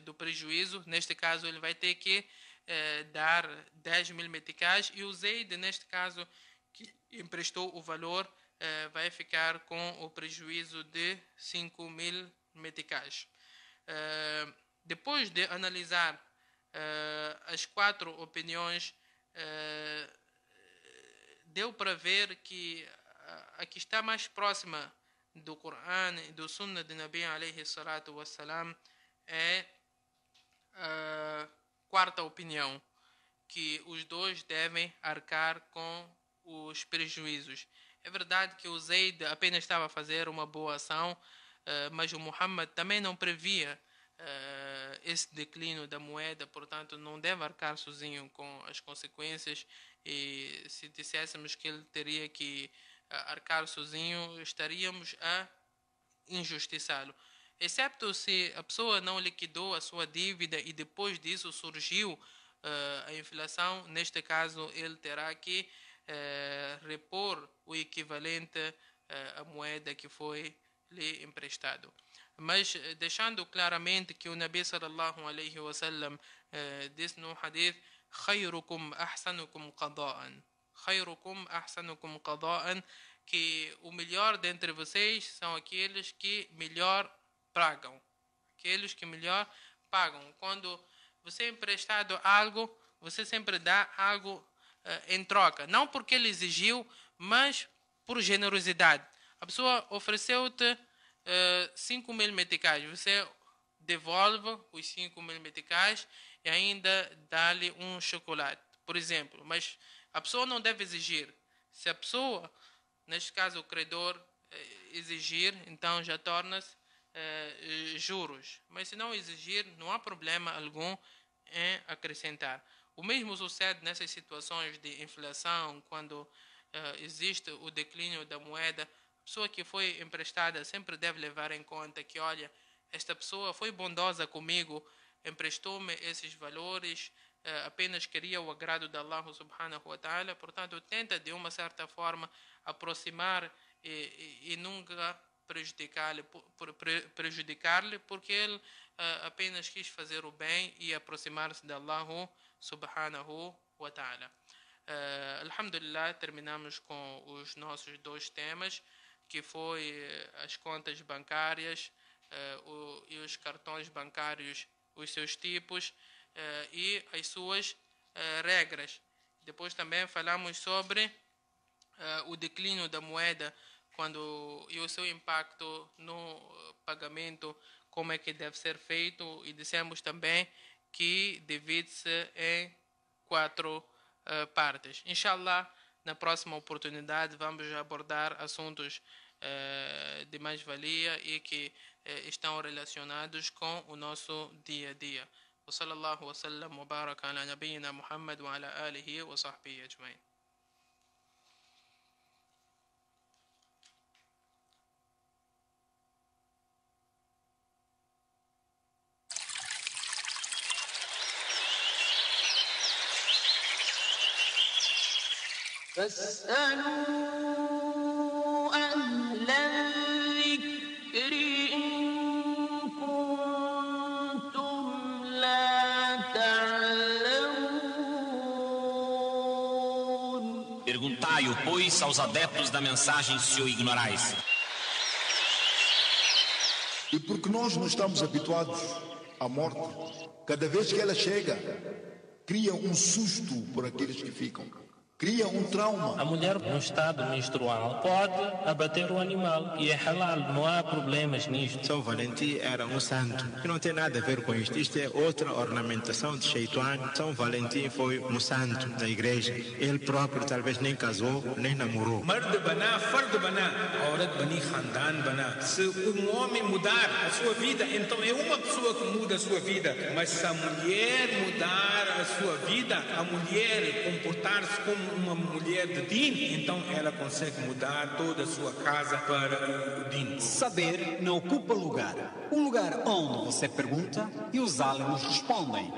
do prejuízo. Neste caso, ele vai ter que dar 10.000 meticais e o Zaid, neste caso, que emprestou o valor, vai ficar com o prejuízo de 5.000 meticais. Depois de analisar as 4 opiniões, deu para ver que a que está mais próxima do Corão e do Sunnah de Nabi alayhi salatu wassalam é a 4ª opinião, que os dois devem arcar com os prejuízos. É verdade que o Zayd apenas estava a fazer uma boa ação, mas o Muhammad também não previa esse declínio da moeda, portanto não deve arcar sozinho com as consequências, e se disséssemos que ele teria que arcar sozinho, estaríamos a injustiçá-lo. Excepto se a pessoa não liquidou a sua dívida e depois disso surgiu a inflação, neste caso ele terá que repor o equivalente à moeda que foi lhe emprestado. Mas deixando claramente que o Nabi sallallahu alaihi wasallam disse no hadith: "Khayrukum ahsanukum qada'an", "Khayrukum ahsanukum qada'an", que o melhor dentre vocês são aqueles que melhor pagam. Aqueles que melhor pagam. Quando você é emprestado algo, você sempre dá algo em troca. Não porque ele exigiu, mas por generosidade. A pessoa ofereceu-te 5.000 meticais. Você devolve os 5.000 meticais e ainda dá-lhe um chocolate, por exemplo. Mas a pessoa não deve exigir. Se a pessoa, neste caso o credor, exigir, então já torna-se juros. Mas se não exigir, não há problema algum em acrescentar. O mesmo sucede nessas situações de inflação, quando existe o declínio da moeda. A pessoa que foi emprestada sempre deve levar em conta que, olha, esta pessoa foi bondosa comigo, emprestou-me esses valores, apenas queria o agrado de Allah subhanahu wa ta'ala, portanto tenta de uma certa forma aproximar e nunca prejudicar-lhe, porque ele apenas quis fazer o bem e aproximar-se de Allah subhanahu wa ta'ala. Alhamdulillah, terminamos com os nossos 2 temas, que foi as contas bancárias e os cartões bancários, os seus tipos e as suas regras. Depois também falamos sobre o declínio da moeda e o seu impacto no pagamento, como é que deve ser feito, e dissemos também que divide-se em 4 partes. Inshallah, na próxima oportunidade vamos abordar assuntos de mais-valia e que estão relacionados com o nosso dia a dia. Wa sallallahu wa sallam wa baraka ala nabiyyina Muhammad wa ala alihi wa sahbihi ajma'in. فاسألوا أهل الذكر إن كنتم لا تعلمون. Perguntai-o, pois, aos adeptos da mensagem, se o ignorais. E porque nós não estamos habituados à morte, cada vez que ela chega, cria um susto por aqueles que ficam. Cria um trauma. A mulher no estado menstrual pode abater o animal e é halal, não há problemas nisto. São Valentim era um santo, que não tem nada a ver com isto. Isto é outra ornamentação de Shaitan. São Valentim foi um santo da igreja. Ele próprio talvez nem casou, nem namorou. Mard bana, fard bana, aurat bani, khandan bana. Se homem mudar a sua vida, então é uma pessoa que muda a sua vida. Mas se a mulher mudar a sua vida, a mulher comportar-se como uma mulher de din, então ela consegue mudar toda a sua casa para o din. Saber não ocupa lugar. Um lugar onde você pergunta e os álimos respondem.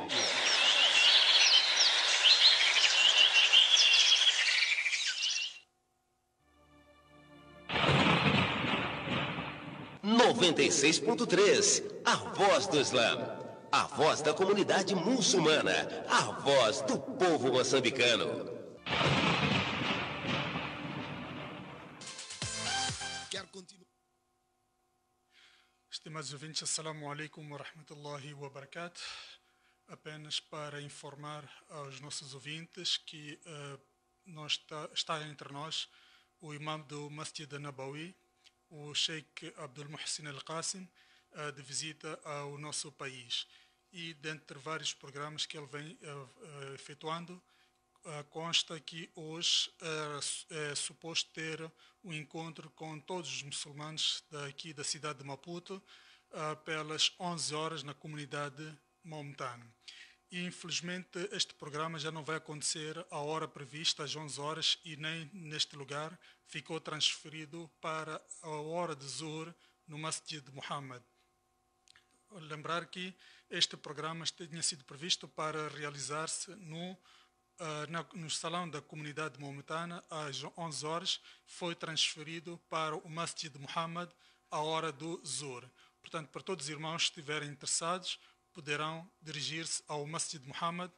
A voz do Islã, a voz da comunidade muçulmana, a voz do povo moçambicano. Estimados ouvintes, assalamu alaikum wa rahmatullahi wa barakatuh. Apenas para informar aos nossos ouvintes que está entre nós o imam do Masjid Nabawi, o Sheikh Abdul Muhsin Al-Qasim, de visita ao nosso país. E dentre vários programas que ele vem efetuando, consta que hoje é suposto ter um encontro com todos os muçulmanos daqui da cidade de Maputo pelas 11 horas na comunidade maometana. E infelizmente este programa já não vai acontecer à hora prevista, às 11 horas, e nem neste lugar, ficou transferido para a hora de Zuhr no Masjid Muhammad. Lembrar que este programa tinha sido previsto para realizar-se no salão da comunidade maometana às 11 horas, foi transferido para o Masjid Muhammad à hora do Zuhr. Portanto, para todos os irmãos que estiverem interessados, poderão dirigir-se ao Masjid Muhammad,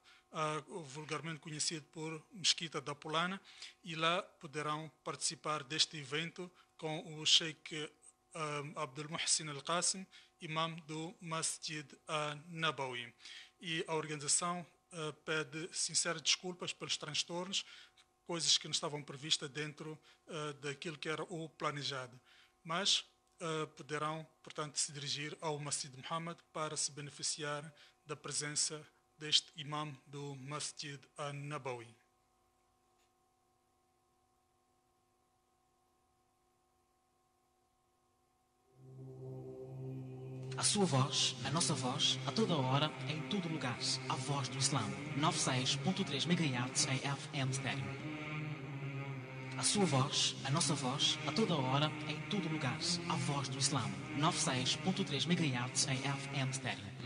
vulgarmente conhecido por Mesquita da Polana, e lá poderão participar deste evento com o Sheikh Abdul Muhsin Al-Qasim, imam do Masjid Nabawi. E a organização pede sinceras desculpas pelos transtornos, coisas que não estavam previstas dentro daquilo que era o planejado. Mas poderão, portanto, se dirigir ao Masjid Muhammad para se beneficiar da presença deste imam do Masjid Nabawi. A sua voz, a nossa voz, a toda hora, em todo lugar. A voz do Islã. 96.3 MHz em FM estéreo. A sua voz, a nossa voz, a toda hora, em todo lugar. A voz do Islã. 96.3 MHz em FM estéreo.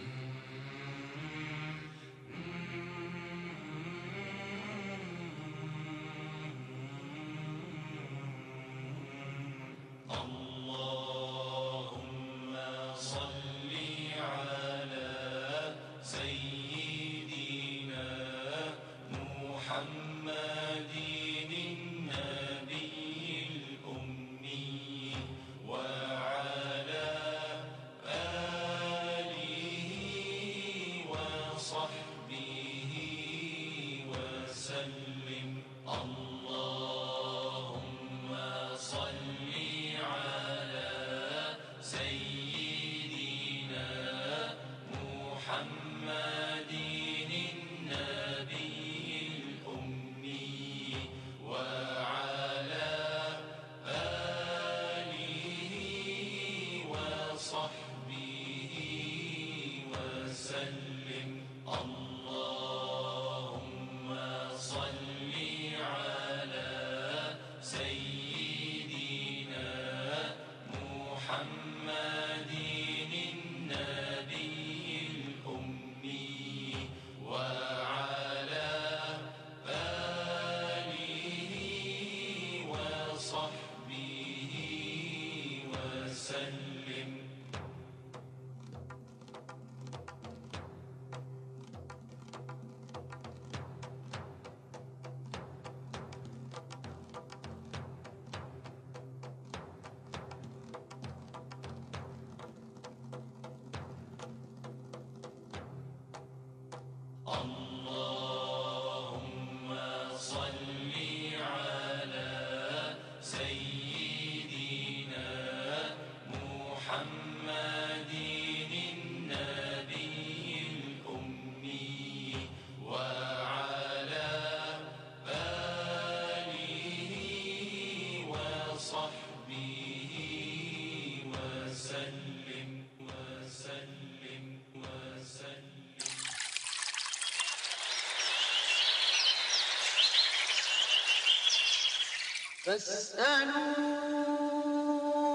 فاسألوا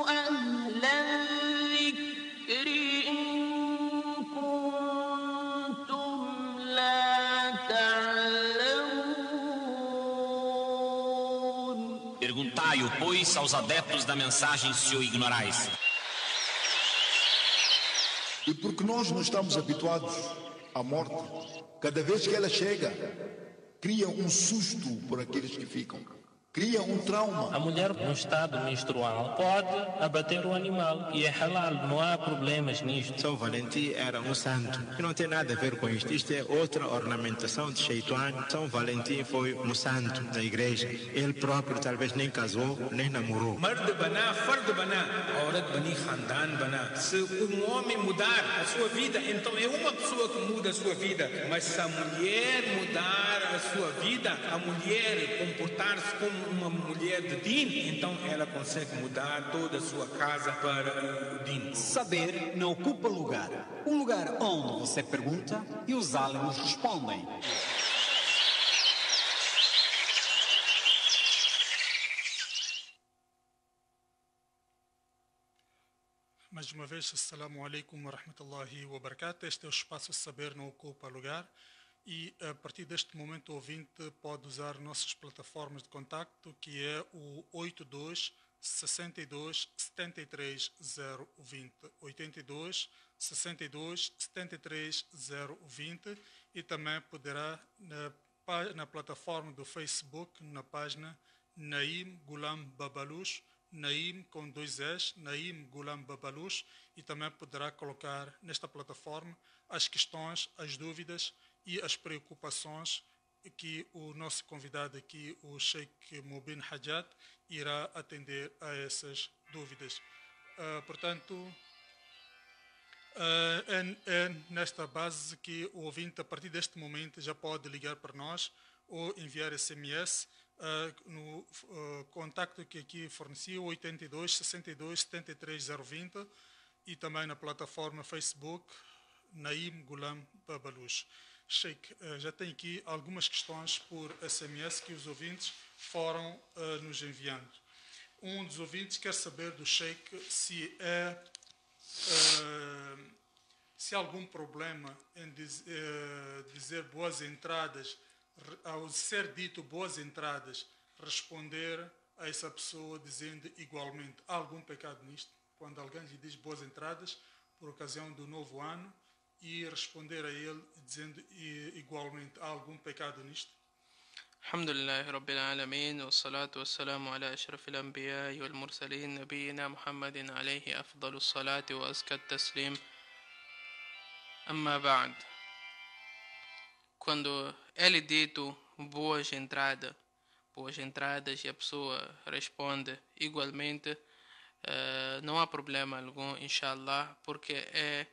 أهل الذكر إن كنتم لا تعلمون. Perguntai-o, pois, aos adeptos da mensagem, se o ignorais. E porque nós não estamos habituados à morte, cada vez que ela chega, cria um susto por aqueles que ficam. cria um A trauma. mulher no estado menstrual pode abater o animal e é halal, não há problemas nisto. São Valentim era um santo. E não tem nada a ver com isto. Isto é outra ornamentação de Sheituan. São Valentim foi um santo da igreja. Ele próprio talvez nem casou, nem namorou. Mard bana, fard bana, aurat bani, khandan bana. Se homem mudar a sua vida, então é uma pessoa que muda a sua vida. Mas se a mulher mudar a sua vida, a mulher comportar-se como uma mulher de din, então ela consegue mudar toda a sua casa para o din. Saber não ocupa lugar. Um lugar onde você pergunta e os aliens respondem. Mais uma vez, assalamu alaikum wa rahmatullahi wa barakatuh. Este é o espaço Saber Não Ocupa Lugar. E a partir deste momento o ouvinte pode usar nossas plataformas de contacto, que é o 82 62 73 020, 82 62 73 020, e também poderá na plataforma do Facebook, na página Naim Ghulam Babalush, Naim com 2 S, Naim Ghulam Babalush, e também poderá colocar nesta plataforma as questões, as dúvidas e as preocupações que o nosso convidado aqui, o Sheikh Mubin Hajjat, irá atender a essas dúvidas. Portanto, é nesta base que o ouvinte, a partir deste momento, já pode ligar para nós ou enviar SMS no contacto que aqui forneci, 82 62 73 020, e também na plataforma Facebook Naim Ghulam Babalush. Sheikh, já tem aqui algumas questões por SMS que os ouvintes foram nos enviando. Um dos ouvintes quer saber do Sheikh se há algum problema em dizer boas entradas, ao ser dito boas entradas, responder a essa pessoa dizendo igualmente. Há algum pecado nisto? Quando alguém lhe diz boas entradas por ocasião do novo ano, e responder a ele dizendo igualmente, há algum pecado nisto? Alhamdulillah Rabbil Alamin, wa salatu wa salamu ala ashrafil anbiya wal mursalin, nabiyina Muhammadin alayhi afdalu salati wa azka taslim. Amma ba'd. Quando é dito boas entradas e a pessoa responde igualmente, não há problema algum, inshallah, porque é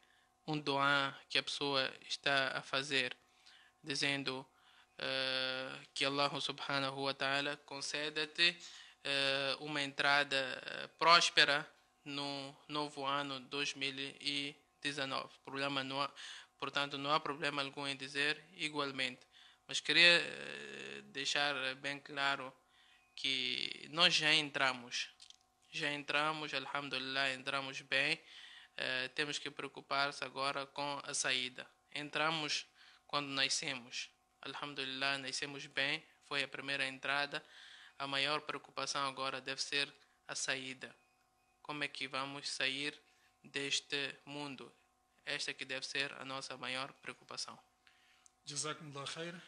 um doa que a pessoa está a fazer, dizendo que Allah subhanahu wa ta'ala conceda-te uma entrada próspera no novo ano 2019. Portanto, não há problema algum em dizer igualmente. Mas queria deixar bem claro que nós já entramos, alhamdulillah, entramos bem. Temos que preocupar-se agora com a saída. Entramos quando nascemos, alhamdulillah, nascemos bem, foi a primeira entrada. A maior preocupação agora deve ser a saída. Como é que vamos sair deste mundo? Esta que deve ser a nossa maior preocupação. Jazakumullah khair.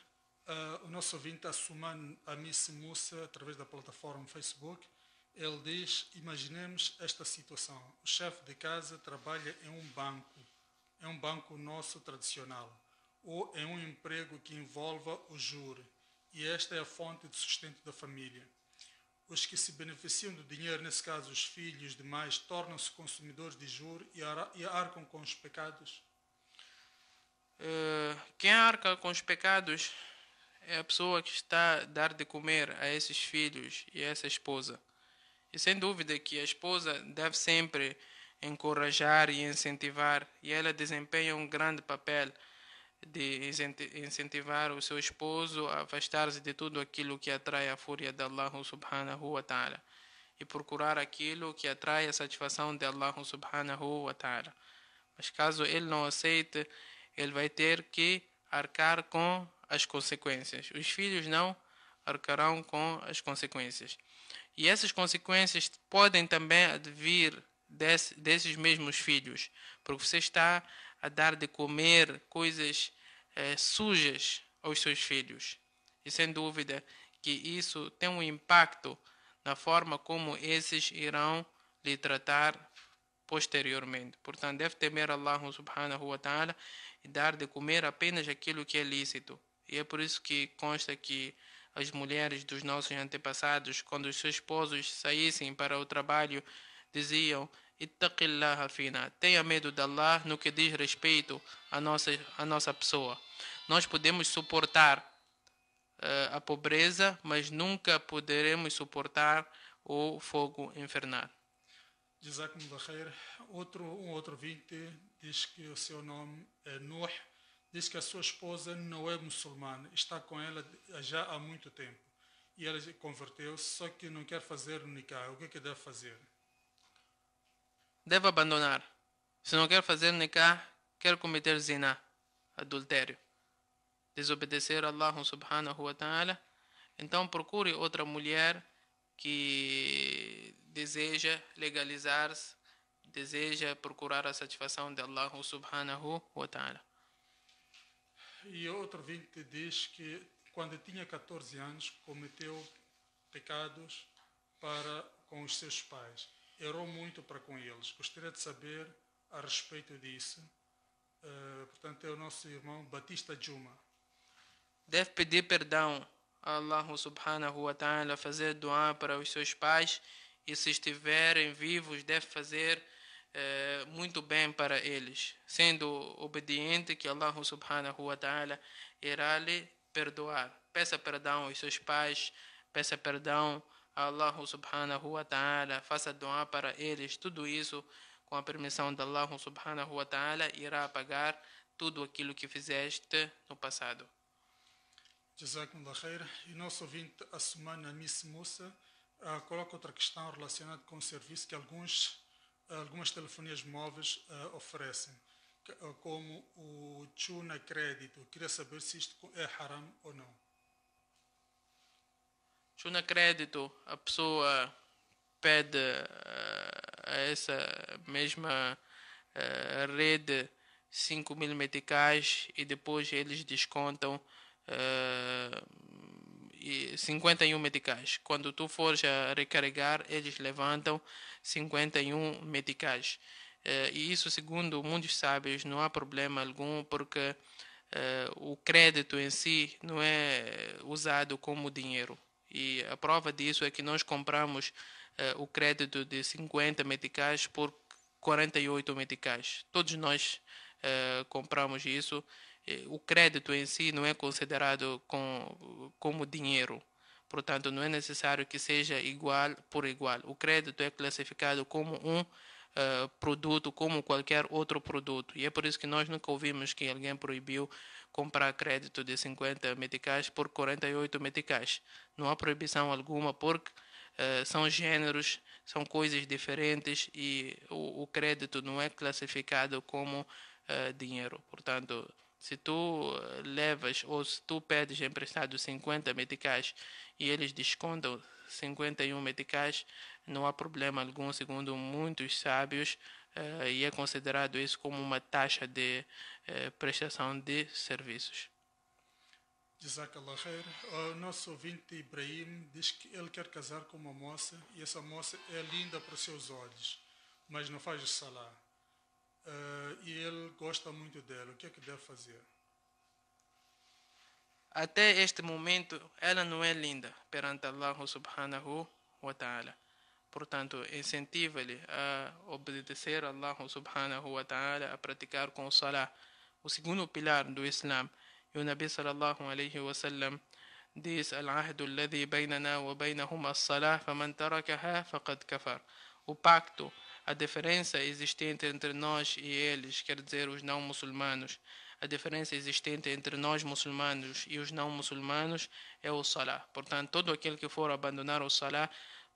O nosso ouvinte, Assuman Amis Musa, através da plataforma Facebook, ele diz: imaginemos esta situação. O chefe de casa trabalha em um banco nosso tradicional, ou em um emprego que envolva o juro, e esta é a fonte de sustento da família. Os que se beneficiam do dinheiro, nesse caso os filhos demais, tornam-se consumidores de juro e arcam com os pecados? Quem arca com os pecados é a pessoa que está a dar de comer a esses filhos e a essa esposa. E sem dúvida que a esposa deve sempre encorajar e incentivar, e ela desempenha um grande papel de incentivar o seu esposo a afastar-se de tudo aquilo que atrai a fúria de Allah subhanahu wa ta'ala, e procurar aquilo que atrai a satisfação de Allah subhanahu wa ta'ala. Mas caso ele não aceite, ele vai ter que arcar com as consequências. Os filhos não arcarão com as consequências. E essas consequências podem também advir desses mesmos filhos, porque você está a dar de comer coisas sujas aos seus filhos. E sem dúvida que isso tem um impacto na forma como esses irão lhe tratar posteriormente. Portanto, deve temer Allah subhanahu wa ta'ala e dar de comer apenas aquilo que é lícito. E é por isso que consta que as mulheres dos nossos antepassados, quando os seus esposos saíssem para o trabalho, diziam: Ittaqillaha fina, tenha medo de Allah no que diz respeito à nossa pessoa. Nós podemos suportar a pobreza, mas nunca poderemos suportar o fogo infernal. Jazakumullah khair. Um outro ouvinte diz que o seu nome é Nuh, diz que a sua esposa não é muçulmana, está com ela já há muito tempo e ela converteu-se, só que não quer fazer o nikah. O que é que deve fazer? Deve abandonar. Se não quer fazer nikah, quer cometer zina, adultério, desobedecer a Allah subhanahu wa ta'ala, então procure outra mulher que deseja legalizar-se, deseja procurar a satisfação de Allah subhanahu wa ta'ala. E outro ouvinte diz que quando tinha 14 anos cometeu pecados com os seus pais. Errou muito para com eles. Gostaria de saber a respeito disso. Portanto, é o nosso irmão Batista Juma. Deve pedir perdão a Allah subhanahu wa ta'ala, fazer dua para os seus pais e, se estiverem vivos, deve fazer muito bem para eles, sendo obediente, que Allah subhanahu wa ta'ala irá lhe perdoar. Peça perdão aos seus pais, peça perdão a Allah subhanahu wa ta'ala, faça dua para eles. Tudo isso, com a permissão de Allah subhanahu wa ta'ala, irá apagar tudo aquilo que fizeste no passado. Jazakumullah khair. E nosso ouvinte, a semana Miss Musa, coloca outra questão relacionada com o serviço que algumas telefonias móveis oferecem, como o Chuna Crédito. Queria saber se isto é haram ou não. Chuna Crédito, a pessoa pede a essa mesma rede 5.000 meticais e depois eles descontam 51 meticais. Quando tu fores a recarregar, eles levantam 51 meticais. E isso, segundo muitos sábios, não há problema algum, porque o crédito em si não é usado como dinheiro. E a prova disso é que nós compramos o crédito de 50 meticais por 48 meticais. Todos nós compramos isso. O crédito em si não é considerado como dinheiro. Portanto, não é necessário que seja igual por igual. O crédito é classificado como um produto, como qualquer outro produto. E é por isso que nós nunca ouvimos que alguém proibiu comprar crédito de 50 meticais por 48 meticais. Não há proibição alguma, porque são gêneros, são coisas diferentes e o crédito não é classificado como dinheiro. Portanto, se tu levas ou se tu pedes emprestado 50 meticais e eles descontam 51 meticais, não há problema algum, segundo muitos sábios, e é considerado isso como uma taxa de prestação de serviços. Jazakallah khair. O nosso ouvinte Ibrahim diz que ele quer casar com uma moça e essa moça é linda para os seus olhos, mas não faz o salá. E ele gosta muito dela. O que é que deve fazer? Até este momento, ela não é linda perante Allah subhanahu wa ta'ala. Portanto, incentiva-lhe a obedecer a Allah subhanahu wa ta'ala, a praticar com o salah, o segundo pilar do Islã. E o Nabi sallallahu alaihi wa sallam diz: Al-ahdu alladhi baynana wa baynahum as-salah, faman tarakaha faqad kafar. O pacto, a diferença existente entre nós e eles, quer dizer, os não muçulmanos, a diferença existente entre nós muçulmanos e os não muçulmanos é o salah. Portanto, todo aquele que for abandonar o salah,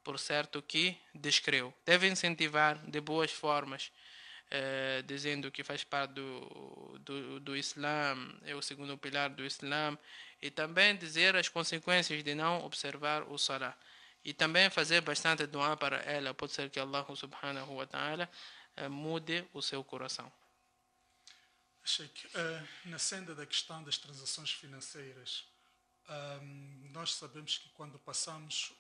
por certo que descreu. Deve incentivar de boas formas, dizendo que faz parte do Islã, é o segundo pilar do Islã, e também dizer as consequências de não observar o salah. E também fazer bastante dua para ela. Pode ser que Allah subhanahu wa ta'ala mude o seu coração. Sheikh, na senda da questão das transações financeiras, Nós sabemos que quando passamos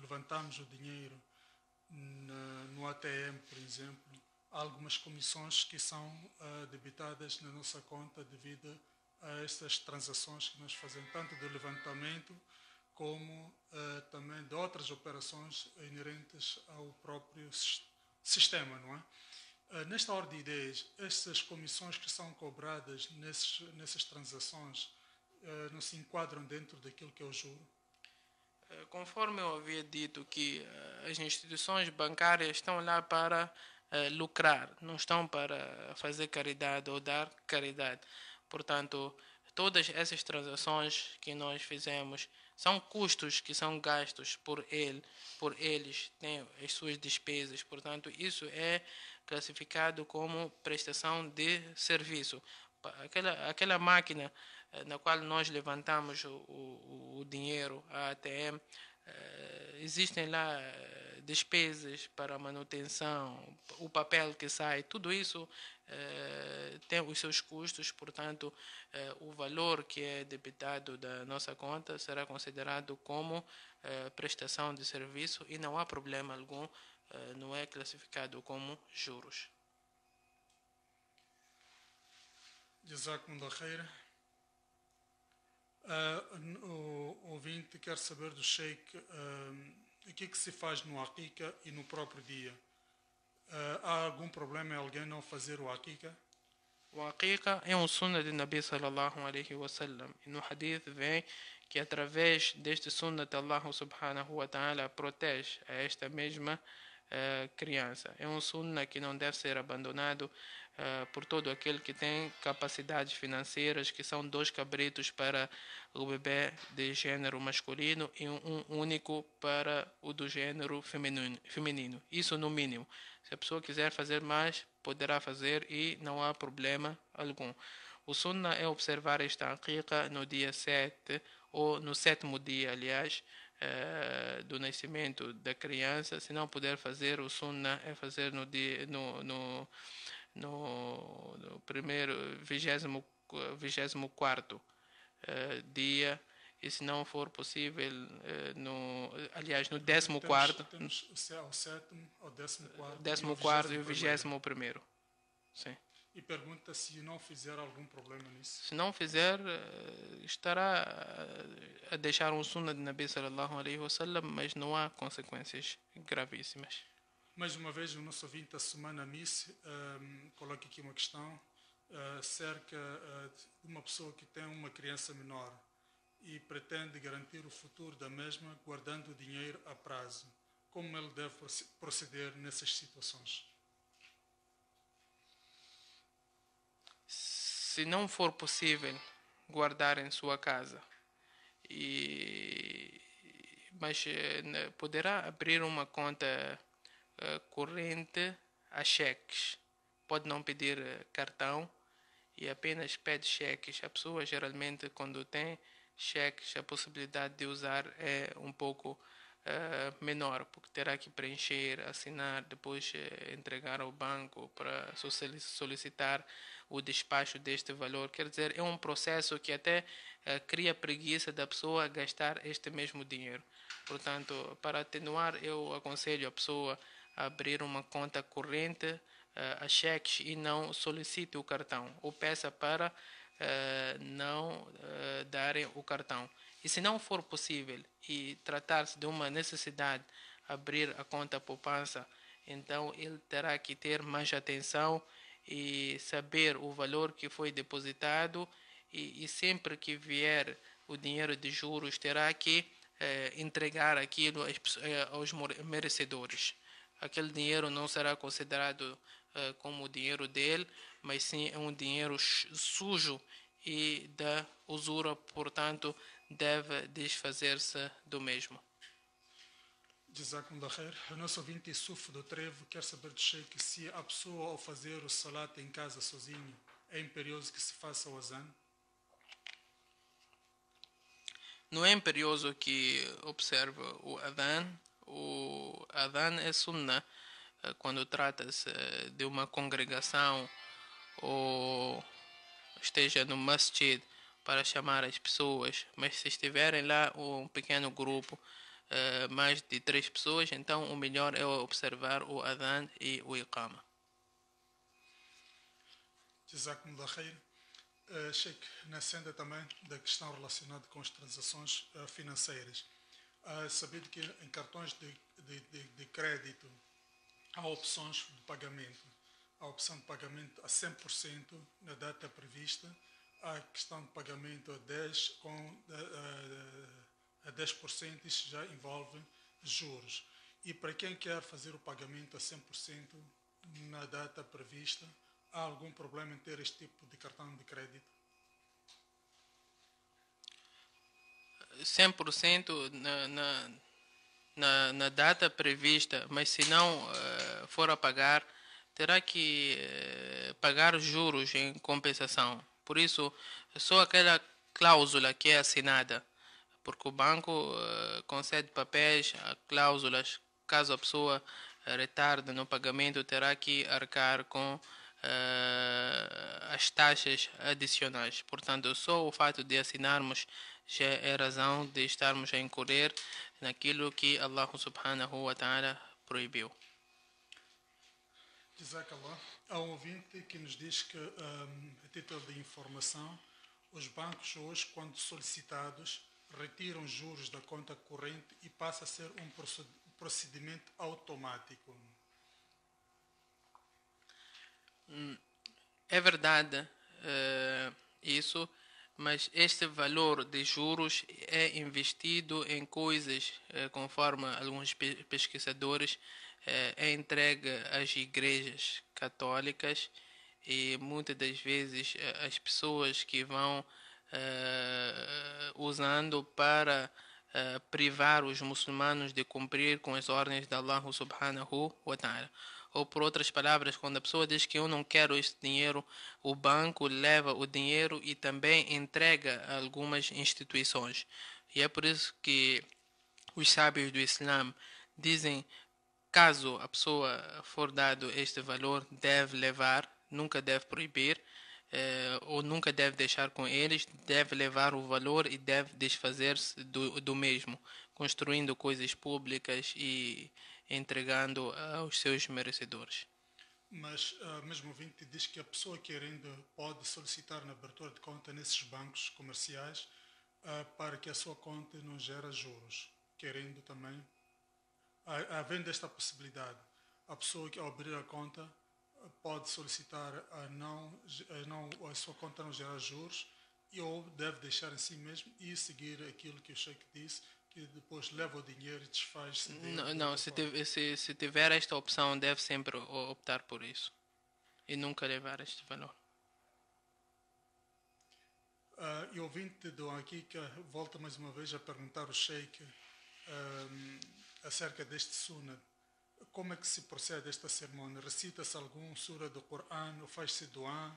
levantamos o dinheiro no ATM, por exemplo, há algumas comissões que são debitadas na nossa conta devido a estas transações que nós fazemos, tanto do levantamento como também de outras operações inerentes ao próprio sistema, não é? Nesta ordem de ideias, essas comissões que são cobradas nessas transações não se enquadram dentro daquilo que é o juro? Conforme eu havia dito que as instituições bancárias estão lá para lucrar, não estão para fazer caridade ou dar caridade. Portanto, todas essas transações que nós fizemos são custos que são gastos por eles, têm as suas despesas. Portanto, isso é classificado como prestação de serviço. Aquela máquina na qual nós levantamos o dinheiro, a ATM, existem lá despesas para manutenção, o papel que sai, tudo isso tem os seus custos. Portanto, o valor que é debitado da nossa conta será considerado como prestação de serviço e não há problema algum, não é classificado como juros. Jazakumullah khair. O ouvinte quer saber do Sheikh o que se faz no Aqiqa e no próprio dia. Há algum problema em alguém não fazer o Aqiqa? O Aqiqa é um sunnah de Nabi sallallahu alaihi wasallam. E no hadith vem que através deste sunnah de Allah subhanahu wa ta'ala protege a esta mesma criança. É um sunnah que não deve ser abandonado por todo aquele que tem capacidades financeiras, que são 2 cabritos para o bebê de gênero masculino e um único para o do gênero feminino. Isso no mínimo. Se a pessoa quiser fazer mais, poderá fazer e não há problema algum. O sunnah é observar esta aqiqa no dia 7 ou no 7º dia, aliás, do nascimento da criança. Se não puder fazer, o sunnah é fazer no primeiro 24º dia, e se não for possível no 14º, temos o 7º, o 14º e o 21º. Sim. E pergunta se não fizer algum problema nisso. Se não fizer, estará a deixar um sunnah de Nabi sallallahu alaihi wasallam, mas não há consequências gravíssimas. Mais uma vez, o nosso ouvinte, a Semana Miss, coloca aqui uma questão acerca de uma pessoa que tem uma criança menor e pretende garantir o futuro da mesma guardando o dinheiro a prazo. Como ele deve proceder nessas situações? Se não for possível guardar em sua casa, mas poderá abrir uma conta corrente a cheques. Pode não pedir cartão e apenas pede cheques. A pessoa geralmente, quando tem cheques, a possibilidade de usar é um pouco menor, porque terá que preencher, assinar, depois entregar ao banco para solicitar o despacho deste valor. Quer dizer, é um processo que até cria preguiça da pessoa gastar este mesmo dinheiro. Portanto, para atenuar, eu aconselho a pessoa a abrir uma conta corrente a cheques e não solicite o cartão, ou peça para não darem o cartão. E se não for possível e tratar-se de uma necessidade abrir a conta poupança, então ele terá que ter mais atenção e saber o valor que foi depositado, e sempre que vier o dinheiro de juros terá que entregar aquilo aos merecedores. Aquele dinheiro não será considerado como o dinheiro dele, mas sim é um dinheiro sujo e da usura, portanto deve desfazer-se do mesmo. Jazakumullah khair. O nosso ouvinte Yusuf do Trevo quer saber do Sheikh se a pessoa, ao fazer o salat em casa sozinho, é imperioso que se faça o azan. Não é imperioso que observe o adhan. O adhan é sunnah quando trata-se de uma congregação ou esteja no masjid para chamar as pessoas, mas se estiverem lá um pequeno grupo, mais de 3 pessoas, então o melhor é observar o adhan e o iqama. Jazakumullah khair. Sheikh, na senda também da questão relacionada com as transações financeiras, sabido que em cartões de crédito há opções de pagamento. A opção de pagamento a 100% na data prevista, há questão de pagamento a 10%, isso já envolve juros. E para quem quer fazer o pagamento a 100% na data prevista, há algum problema em ter este tipo de cartão de crédito? 100% na data prevista, mas se não for a pagar, terá que pagar juros em compensação. Por isso, só aquela cláusula que é assinada, porque o banco concede papéis, cláusulas, caso a pessoa retarde no pagamento, terá que arcar com as taxas adicionais. Portanto, só o fato de assinarmos já é razão de estarmos a incorrer naquilo que Allah subhanahu wa ta'ala proibiu. Jazakallah. Há um ouvinte que nos diz que, a título de informação, os bancos hoje, quando solicitados, retiram juros da conta corrente e passa a ser um procedimento automático. É verdade isso, mas este valor de juros é investido em coisas, conforme alguns pesquisadores, é entregue às igrejas católicas e muitas das vezes as pessoas que vão usando para privar os muçulmanos de cumprir com as ordens de Allah subhanahu wa ta'ala. Ou por outras palavras, quando a pessoa diz que eu não quero este dinheiro, o banco leva o dinheiro e também entrega a algumas instituições. E é por isso que os sábios do Islã dizem, caso a pessoa for dado este valor, deve levar, nunca deve proibir, ou nunca deve deixar com eles, deve levar o valor e deve desfazer-se do mesmo, construindo coisas públicas e entregando aos seus merecedores. Mas mesmo o ouvinte diz que a pessoa querendo pode solicitar na abertura de conta nesses bancos comerciais para que a sua conta não gere juros. Querendo também, havendo esta possibilidade, a pessoa que ao abrir a conta pode solicitar a sua conta não gerar juros ou deve deixar em si mesmo e seguir aquilo que o Sheikh disse, que depois leva o dinheiro e desfaz-se. Não, se tiver esta opção, deve sempre optar por isso e nunca levar este valor. E o ouvinte do aqui que volta mais uma vez a perguntar ao Sheikh acerca deste sunnah. Como é que se procede esta cerimônia? Recita-se algum sura do Coran ou faz-se doá?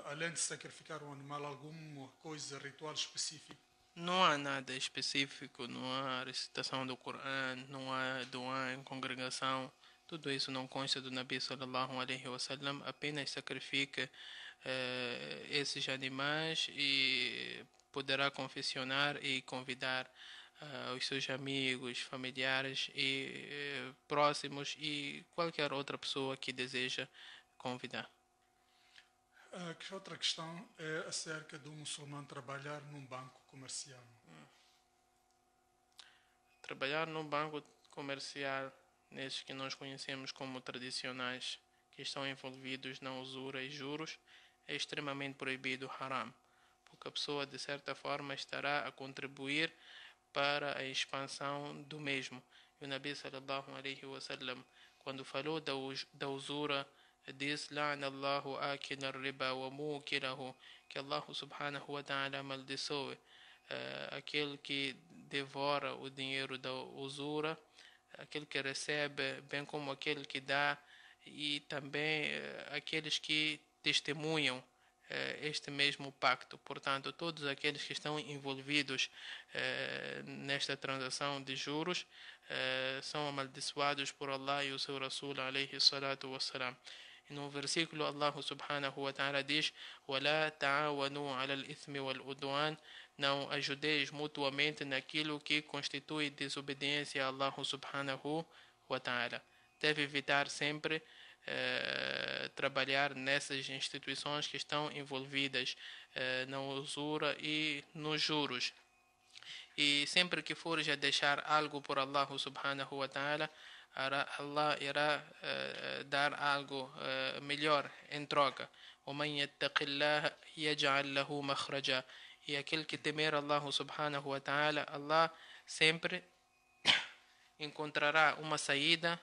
Além de sacrificar um animal, alguma coisa, ritual específico? Não há nada específico, não há recitação do Coran, não há doá em congregação. Tudo isso não consta do Nabi sallallahu alaihi wasallam, apenas sacrifica esses animais e poderá confessionar e convidar os seus amigos, familiares e próximos e qualquer outra pessoa que deseja convidar. Outra questão é acerca do muçulmano trabalhar num banco comercial. Trabalhar num banco comercial, nesses que nós conhecemos como tradicionais, que estão envolvidos na usura e juros, é extremamente proibido, haram, porque a pessoa de certa forma estará a contribuir para a expansão do mesmo. E o Nabi sallallahu alaihi wasallam, quando falou da usura, disse: "La'ana Allahu akila riba wa mukilahu", que Allah subhanahu wa ta'ala amaldiçoe aquele que devora o dinheiro da usura, aquele que recebe, bem como aquele que dá, e também aqueles que testemunham este mesmo pacto. Portanto, todos aqueles que estão envolvidos nesta transação de juros são amaldiçoados por Allah e o seu Rasul alaihi salatu wassalam. E no versículo Allah subhanahu wa ta'ala diz: وَلَا تَعَاوَنُوا عَلَى الْإِثْمِ وَالْعُدْوَانِ. Não ajudeis mutuamente naquilo que constitui desobediência a Allah subhanahu wa ta'ala. Deve evitar sempre trabalhar nessas instituições que estão envolvidas na usura e nos juros. E sempre que fores a deixar algo por Allah subhanahu wa ta'ala, Allah irá dar algo melhor em troca. وَمَنْ يَتَّقِ اللَّهَ يَجْعَلْ لَهُ مَخْرَجًا. E aquele que temer Allah subhanahu wa ta'ala, Allah sempre encontrará uma saída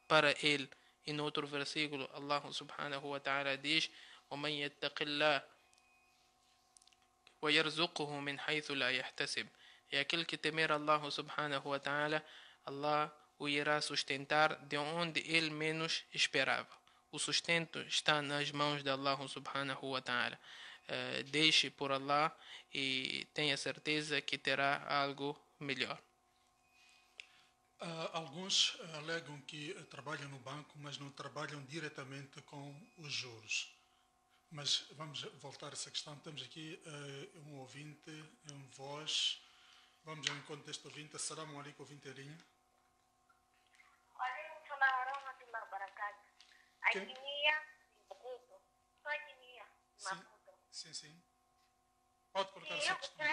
para ele. E no outro versículo, Allah subhanahu wa ta'ala diz: وَمَنْ يَتَّقِ اللَّهَ وَيَرْزُقْهُ مِنْ حَيْثُ لَا يَحْتَسِبُ. E aquele que temer Allah subhanahu wa ta'ala, Allah o irá sustentar de onde ele menos esperava. O sustento está nas mãos de Allah subhanahu wa ta'ala. Deixe por Allah e tenha certeza que terá algo melhor. Alguns alegam que trabalham no banco, mas não trabalham diretamente com os juros. Mas vamos voltar a essa questão. Temos aqui um ouvinte em voz. Vamos ao encontro deste ouvinte. Assalamu alaikum, ouvinte Erinha. Sim, sim. Pode colocar essa questão.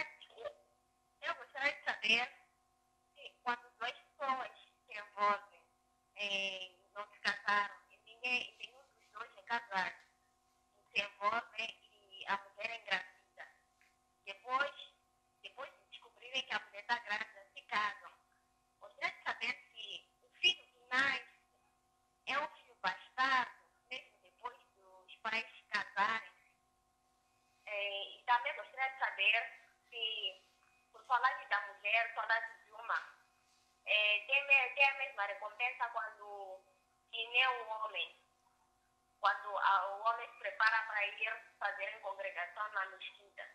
Eu gostaria de saber se quando duas pessoas se envolvem, não se casaram, e nenhum dos dois é casado, se envolvem e a mulher é engravida. Depois de descobrirem que a mulher está grávida, se casam. Gostaria de saber se o filho que nasce é um filho bastardo, mesmo depois dos pais casarem. E também gostaria de saber se, por falar da mulher, falar de uma, tem a mesma recompensa quando que nem o homem. Quando o homem se prepara para ir fazer em congregação na mesquita.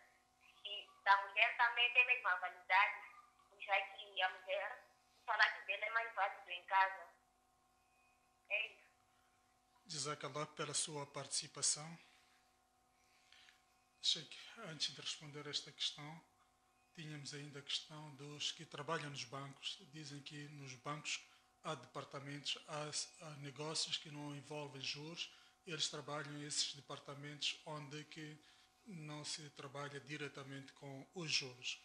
E da mulher também tem a mesma validade, já que a mulher, falar que dele é mais válido em casa. É isso. Jazakallah pela sua participação. Sheikh, antes de responder esta questão, tínhamos ainda a questão dos que trabalham nos bancos. Dizem que nos bancos há departamentos, há negócios que não envolvem juros. Eles trabalham nesses departamentos onde que não se trabalha diretamente com os juros.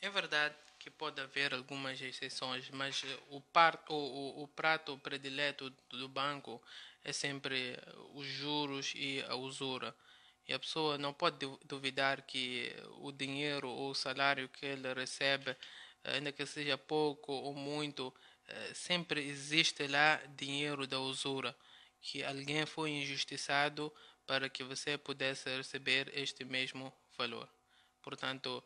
É verdade que pode haver algumas exceções, mas o prato predileto do banco é sempre os juros e a usura. E a pessoa não pode duvidar que o dinheiro ou o salário que ele recebe, ainda que seja pouco ou muito, sempre existe lá dinheiro da usura, que alguém foi injustiçado para que você pudesse receber este mesmo valor. Portanto,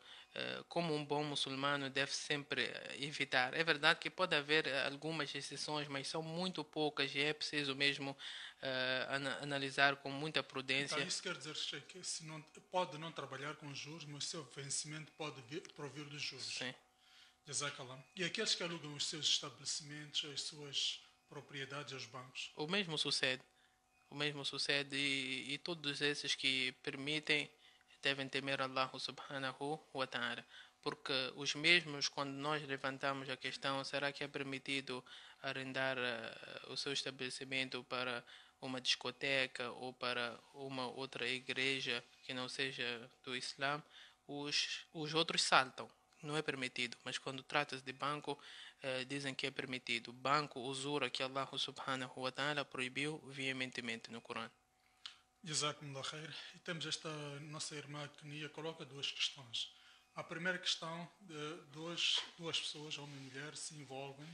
como um bom muçulmano deve sempre evitar. É verdade que pode haver algumas exceções, mas são muito poucas e é preciso mesmo analisar com muita prudência. Então, isso quer dizer, Sheikh, que pode não trabalhar com juros, mas o seu vencimento pode provir dos juros. Sim. Jazakallah. E aqueles que alugam os seus estabelecimentos, as suas propriedades aos bancos? O mesmo sucede. E todos esses que permitem devem temer Allah subhanahu wa ta'ala. Porque os mesmos, quando nós levantamos a questão, será que é permitido arrendar o seu estabelecimento para uma discoteca ou para uma outra igreja que não seja do Islã, os outros saltam. Não é permitido. Mas quando trata-se de banco, dizem que é permitido. Banco, usura, que Allah subhanahu wa ta'ala proibiu veementemente no Corão. Jazakumullah khair. E temos esta nossa irmã Kenia coloca duas questões. A primeira questão, de duas pessoas, homem e mulher, se envolvem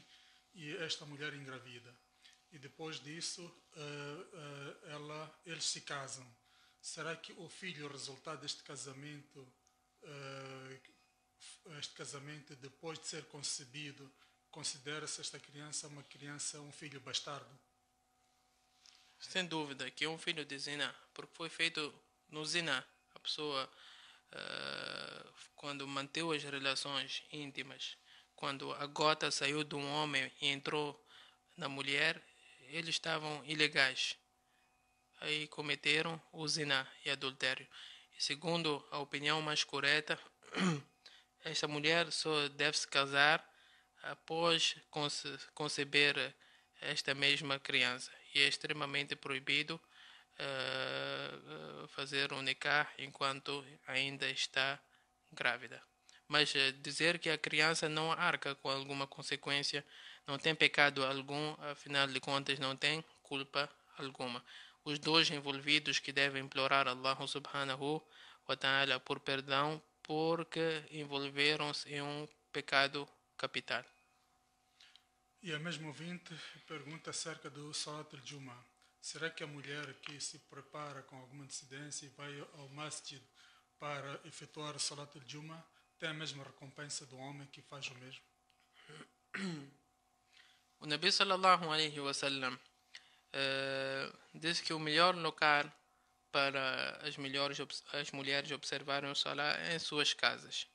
e esta mulher engravida. E depois disso, eles se casam. Será que o filho, o resultado deste casamento, depois de ser concebido, considera-se esta criança uma criança, um filho bastardo? Sem dúvida que é um filho de zina, porque foi feito no zina. A pessoa, quando manteve as relações íntimas, quando a gota saiu de um homem e entrou na mulher, eles estavam ilegais. e cometeram o zina e adultério. E segundo a opinião mais correta, esta mulher só deve se casar após conceber esta mesma criança. E é extremamente proibido fazer um nikah enquanto ainda está grávida. Mas dizer que a criança não arca com alguma consequência, não tem pecado algum, afinal de contas não tem culpa alguma. Os dois envolvidos que devem implorar Allah subhanahu wa ta'ala por perdão porque envolveram-se em um pecado capital. E a mesma ouvinte pergunta acerca do Salat al-Jum'ah. Será que a mulher que se prepara com alguma antecedência e vai ao masjid para efetuar o Salat al-Jum'ah tem a mesma recompensa do homem que faz o mesmo? O Nabi sallallahu alaihi wasallam diz que o melhor lugar para as mulheres observarem o Salah é em suas casas.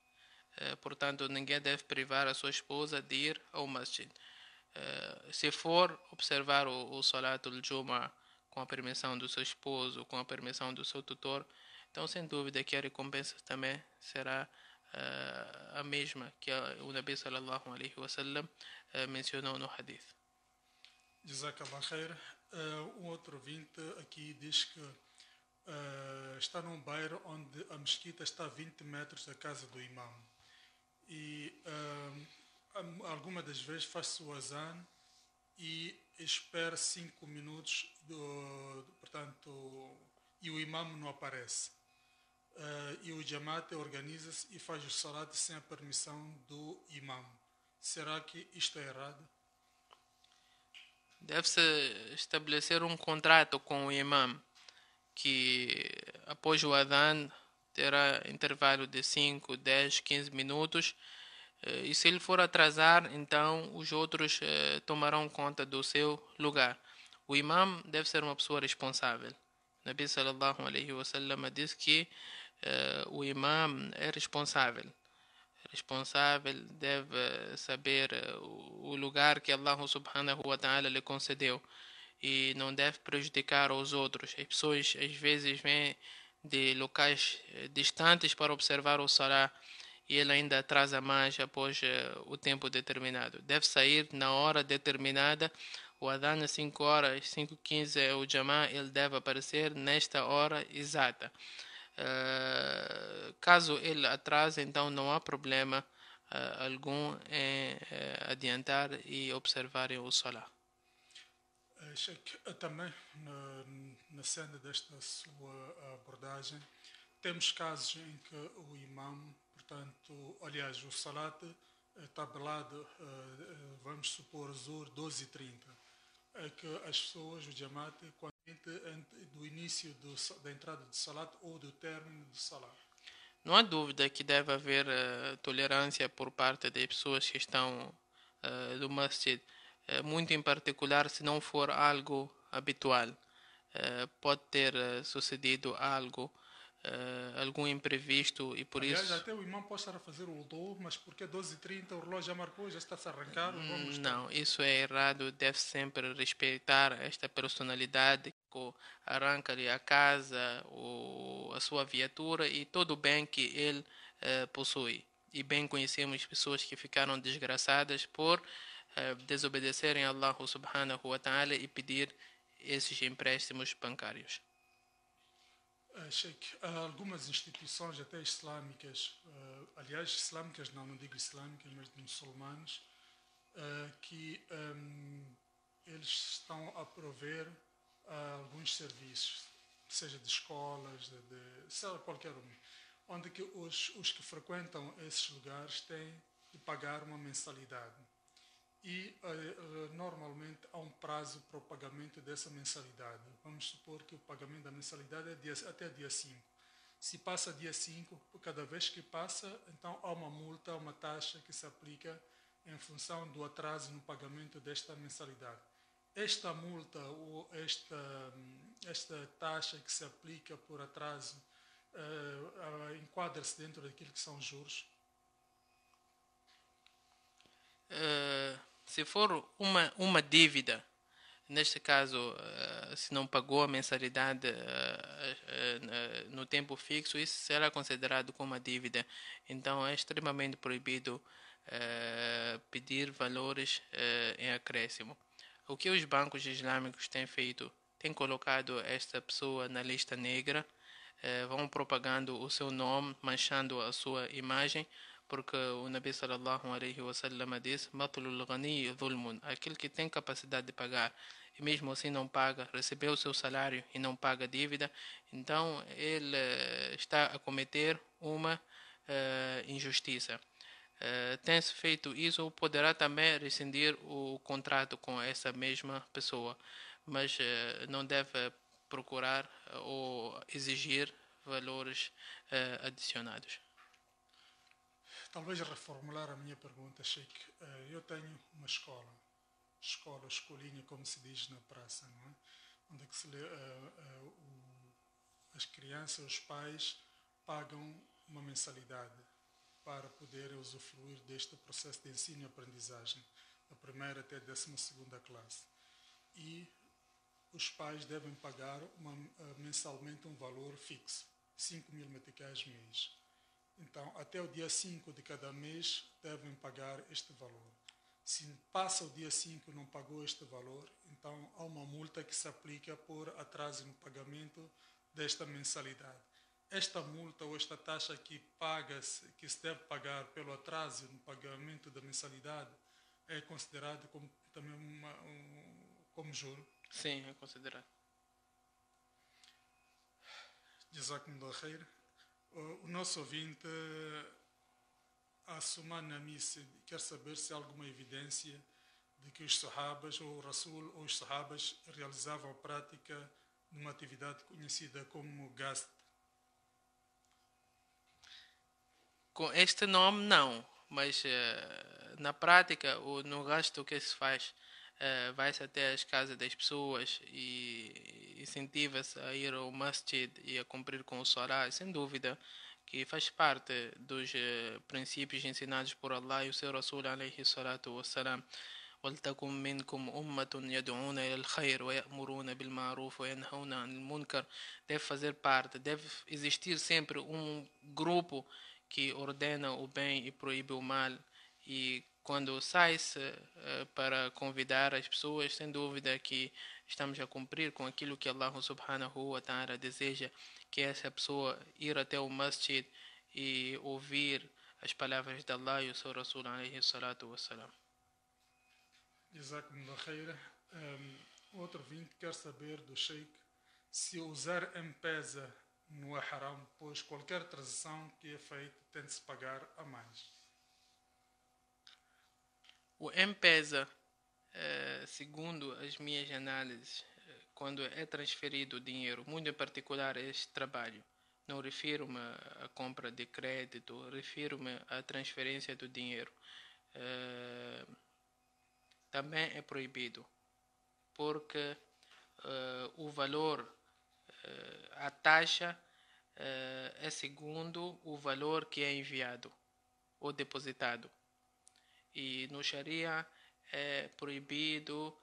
Portanto, ninguém deve privar a sua esposa de ir ao masjid. Se for observar o Salat al-Jum'ah com a permissão do seu esposo, com a permissão do seu tutor, então sem dúvida que a recompensa também será a mesma que o Nabi sallallahu alaihi wasallam mencionou no hadith. Jazakallah khair. Um outro ouvinte aqui diz que está num bairro onde a mesquita está a 20 metros da casa do imam. E alguma das vezes faz-se o azan e espera 5 minutos, portanto, e o imam não aparece. E o jamaat organiza-se e faz o salat sem a permissão do imam. Será que isto é errado? Deve-se estabelecer um contrato com o imam que após o adhan terá intervalo de 5, 10, 15 minutos e se ele for atrasar, então os outros tomarão conta do seu lugar. O imam deve ser uma pessoa responsável. Nabi sallallahu alaihi wasallam diz que o imam é responsável, deve saber o lugar que Allah subhanahu wa ta'ala lhe concedeu e não deve prejudicar os outros. As pessoas às vezes vêm de locais distantes para observar o salah e ele ainda atrasa mais após o tempo determinado. Deve sair na hora determinada. O adhan às 5 horas, 5h15 é o jamá, ele deve aparecer nesta hora exata. Caso ele atrase, então não há problema algum em adiantar e observarem o salah. Sheikh, também na cena desta sua abordagem, temos casos em que o imam, portanto, aliás, o salat está tabelado, vamos supor, Zuhr 12h30, é que as pessoas, o jamaat, do início da entrada do salat ou do término do salat. Não há dúvida que deve haver tolerância por parte das pessoas que estão do masjid, muito em particular se não for algo habitual. Pode ter sucedido algo, algum imprevisto e por aliás, isso... até o imam pode estar a fazer o wudu, mas porque é 12h30 o relógio já marcou, já está-se a arrancar. Não, isso é errado. Deve sempre respeitar esta personalidade que arranca-lhe a casa, a sua viatura e todo o bem que ele possui. E bem conhecemos pessoas que ficaram desgraçadas por desobedecerem a Allah subhanahu wa ta'ala e pedir esses empréstimos bancários. Sheikh, há algumas instituições até islâmicas, aliás, islâmicas não digo islâmicas, mas de muçulmanos, que eles estão a prover alguns serviços, seja de escolas, seja qualquer um, onde que os que frequentam esses lugares têm de pagar uma mensalidade. E normalmente há um prazo para o pagamento dessa mensalidade. Vamos supor que o pagamento da mensalidade é até dia 5. Se passa dia 5, cada vez que passa, então há uma multa, uma taxa que se aplica em função do atraso no pagamento desta mensalidade. Esta multa ou esta taxa que se aplica por atraso enquadra-se dentro daquilo que são juros? Se for uma dívida Neste caso, se não pagou a mensalidade no tempo fixo, isso será considerado como uma dívida. Então, é extremamente proibido pedir valores em acréscimo. O que os bancos islâmicos têm feito? Têm colocado esta pessoa na lista negra, vão propagando o seu nome, manchando a sua imagem, porque o Nabi sallallahu alaihi wasallam diz: "Matlul ghani dhulmun", aquele que tem capacidade de pagar e mesmo assim não paga, recebeu o seu salário e não paga a dívida, então ele está a cometer uma injustiça. Tem-se feito isso, poderá também rescindir o contrato com essa mesma pessoa, mas não deve procurar ou exigir valores adicionados. Talvez reformular a minha pergunta, Sheikh. Eu tenho uma escolinha, como se diz na praça, não é? Onde é que se lê, as crianças, os pais pagam uma mensalidade para poder usufruir deste processo de ensino e aprendizagem, da primeira até a 12ª classe. E os pais devem pagar mensalmente um valor fixo, 5.000 meticais mês. Então, até o dia 5 de cada mês devem pagar este valor. Se passa o dia 5 e não pagou este valor, então há uma multa que se aplica por atraso no pagamento desta mensalidade. Esta multa ou esta taxa que se deve pagar pelo atraso no pagamento da mensalidade é considerado como também como juro? Sim, é considerado. Jazakumullah khair. O nosso ouvinte, Assuman Namissi, quer saber se há alguma evidência de que os sahabas, ou o Rasul, ou os sahabas realizavam a prática de uma atividade conhecida como gast. Com este nome, não, mas na prática, no gasto que se faz, vai-se até as casas das pessoas e incentiva-se a ir ao masjid e a cumprir com o salah, sem dúvida que faz parte dos princípios ensinados por Allah e o seu Rasul alayhi salatu wassalam. وَلْتَكُمْ مِنْكُمْ أُمَّةٌ يَدْعُونَ إِلَى الْخَيْرِ وَيَأْمُرُونَ بِالْمَعْرُوفِ وَيَنْهَوْنَ عَنِ الْمُنْكَرِ. Deve fazer parte, deve existir sempre um grupo que ordena o bem e proíbe o mal, e quando sai-se para convidar as pessoas, sem dúvida que estamos a cumprir com aquilo que Allah subhanahu wa ta'ala deseja, que essa pessoa ir até o masjid e ouvir as palavras de Allah e o seu Rasul alayhi salatu wassalam. Jazakumullah khair. Outro ouvinte quer saber do Sheikh se usar M-Pesa não é haram, pois qualquer transação que é feita tem de se pagar a mais. O M-Pesa, segundo as minhas análises, quando é transferido o dinheiro, muito em particular este trabalho, não refiro-me à compra de crédito, refiro-me à transferência do dinheiro, também é proibido, porque o valor, a taxa é segundo o valor que é enviado ou depositado. E no Sharia é proibido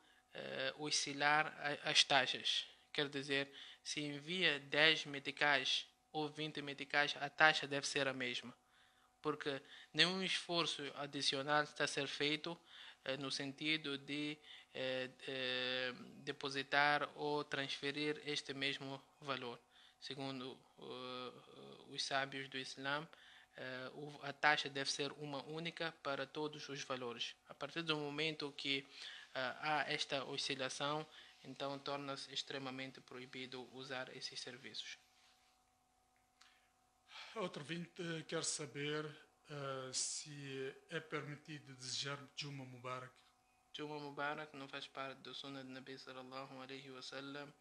oscilar as taxas. Quer dizer, se envia 10 meticais ou 20 meticais, a taxa deve ser a mesma, porque nenhum esforço adicional está a ser feito no sentido de depositar ou transferir este mesmo valor. Segundo os sábios do Islã, a taxa deve ser uma única para todos os valores. A partir do momento que há esta oscilação, então torna-se extremamente proibido usar esses serviços. Outro ouvinte quer saber se é permitido desejar Juma Mubarak. Juma Mubarak não faz parte do Sunnah de Nabi sallallahu alaihi wasallam,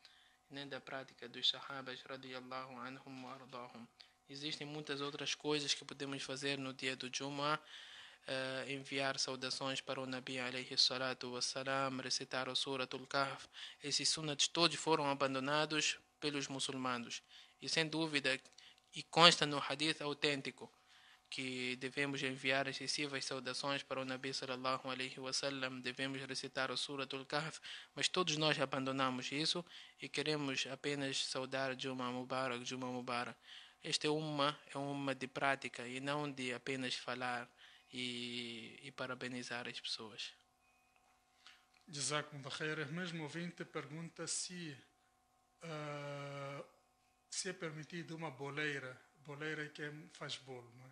nem da prática dos Sahabas radiyallahu anhum wa ardahum. Existem muitas outras coisas que podemos fazer no dia do Juma, enviar saudações para o Nabi alayhi salatu wassalam, recitar o Suratul Kahf. Esses sunnats todos foram abandonados pelos muçulmanos. E sem dúvida, e consta no hadith autêntico, que devemos enviar excessivas saudações para o Nabi sallallahu alaihi wasallam, devemos recitar o Suratul Kahf, mas todos nós abandonamos isso e queremos apenas saudar Juma Mubarak, Juma Mubarak. Esta é uma de prática e não de apenas falar e parabenizar as pessoas. Jazakumullah khair. Mesmo ouvinte pergunta se é permitido uma boleira que faz bolo, não é?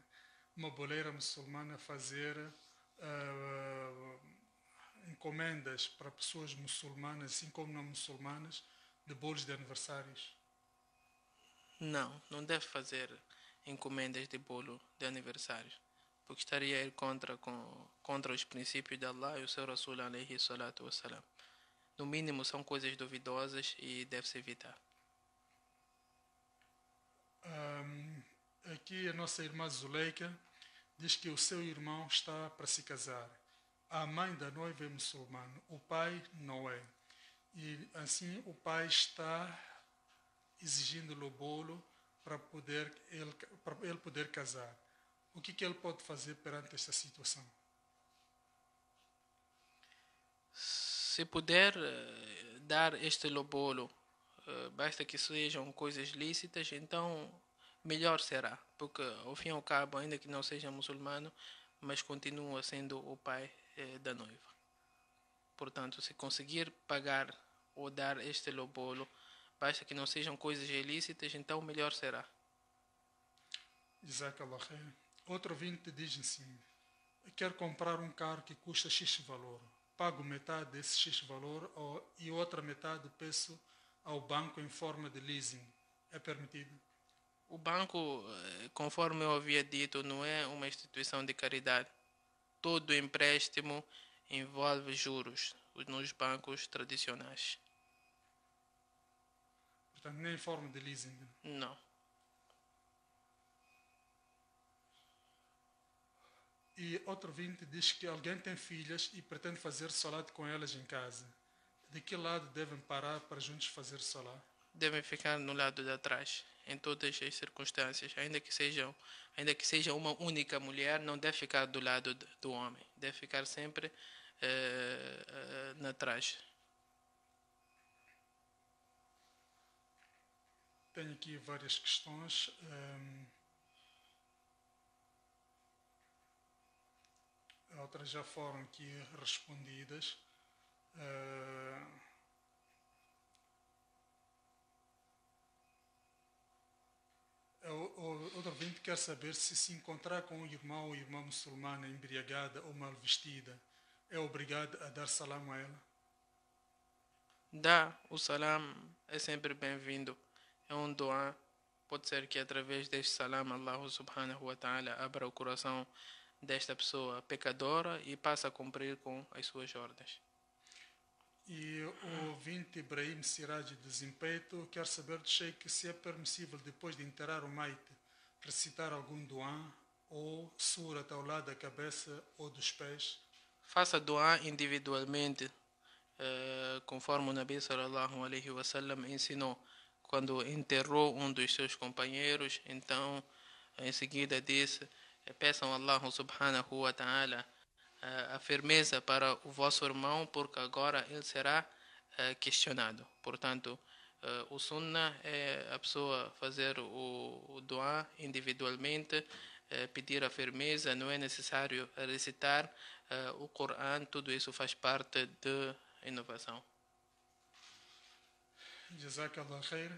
Uma boleira muçulmana fazer encomendas para pessoas muçulmanas, assim como não muçulmanas, de bolos de aniversários. Não deve fazer encomendas de bolo de aniversário, porque estaria a ir contra os princípios de Allah e o seu Rasul alaihi salatu wassalam. No mínimo são coisas duvidosas e deve-se evitar. Aqui a nossa irmã Zuleika diz que o seu irmão está para se casar. A mãe da noiva é muçulmana, o pai não é. E assim o pai está exigindo-lhe o bolo para ele poder casar. O que ele pode fazer perante esta situação? Se puder dar este bolo, basta que sejam coisas lícitas, então melhor será, porque ao fim e ao cabo, ainda que não seja muçulmano, mas continua sendo o pai da noiva. Portanto, se conseguir pagar ou dar este bolo, basta que não sejam coisas ilícitas, então melhor será. Jazakallah khair. Outro ouvinte diz assim: quero comprar um carro que custa X valor, pago metade desse X valor e outra metade peço ao banco em forma de leasing. É permitido? O banco, conforme eu havia dito, não é uma instituição de caridade. Todo empréstimo envolve juros nos bancos tradicionais. Portanto, nem em forma de leasing? Não. E outro ouvinte diz que alguém tem filhas e pretende fazer salat com elas em casa. De que lado devem parar para juntos fazer salat? Devem ficar no lado de atrás, em todas as circunstâncias. Ainda que seja uma única mulher, não deve ficar do lado do homem. Deve ficar sempre atrás. Tenho aqui várias questões. Outras já foram aqui respondidas. Outro ouvinte quer saber se encontrar com um irmão ou irmã muçulmana embriagada ou mal vestida, é obrigado a dar salam a ela? O salam é sempre bem-vindo. É um doa. Pode ser que através deste salam Allah subhanahu wa ta'ala abra o coração desta pessoa pecadora e passa a cumprir com as suas ordens. E o ouvinte Ibrahim Siraj de Zimpeito quer saber do Sheikh se é permissível, depois de enterrar o maite, recitar algum doa ou surat ao lado da cabeça ou dos pés. Faça doa individualmente, conforme o Nabi sallallahu alaihi wasallam ensinou. Quando enterrou um dos seus companheiros, então em seguida disse: peçam a Allah subhanahu wa ta'ala a firmeza para o vosso irmão, porque agora ele será questionado. Portanto, o sunnah é a pessoa fazer o dua individualmente, pedir a firmeza, não é necessário recitar o Coran, tudo isso faz parte da inovação. Jazakallah khair.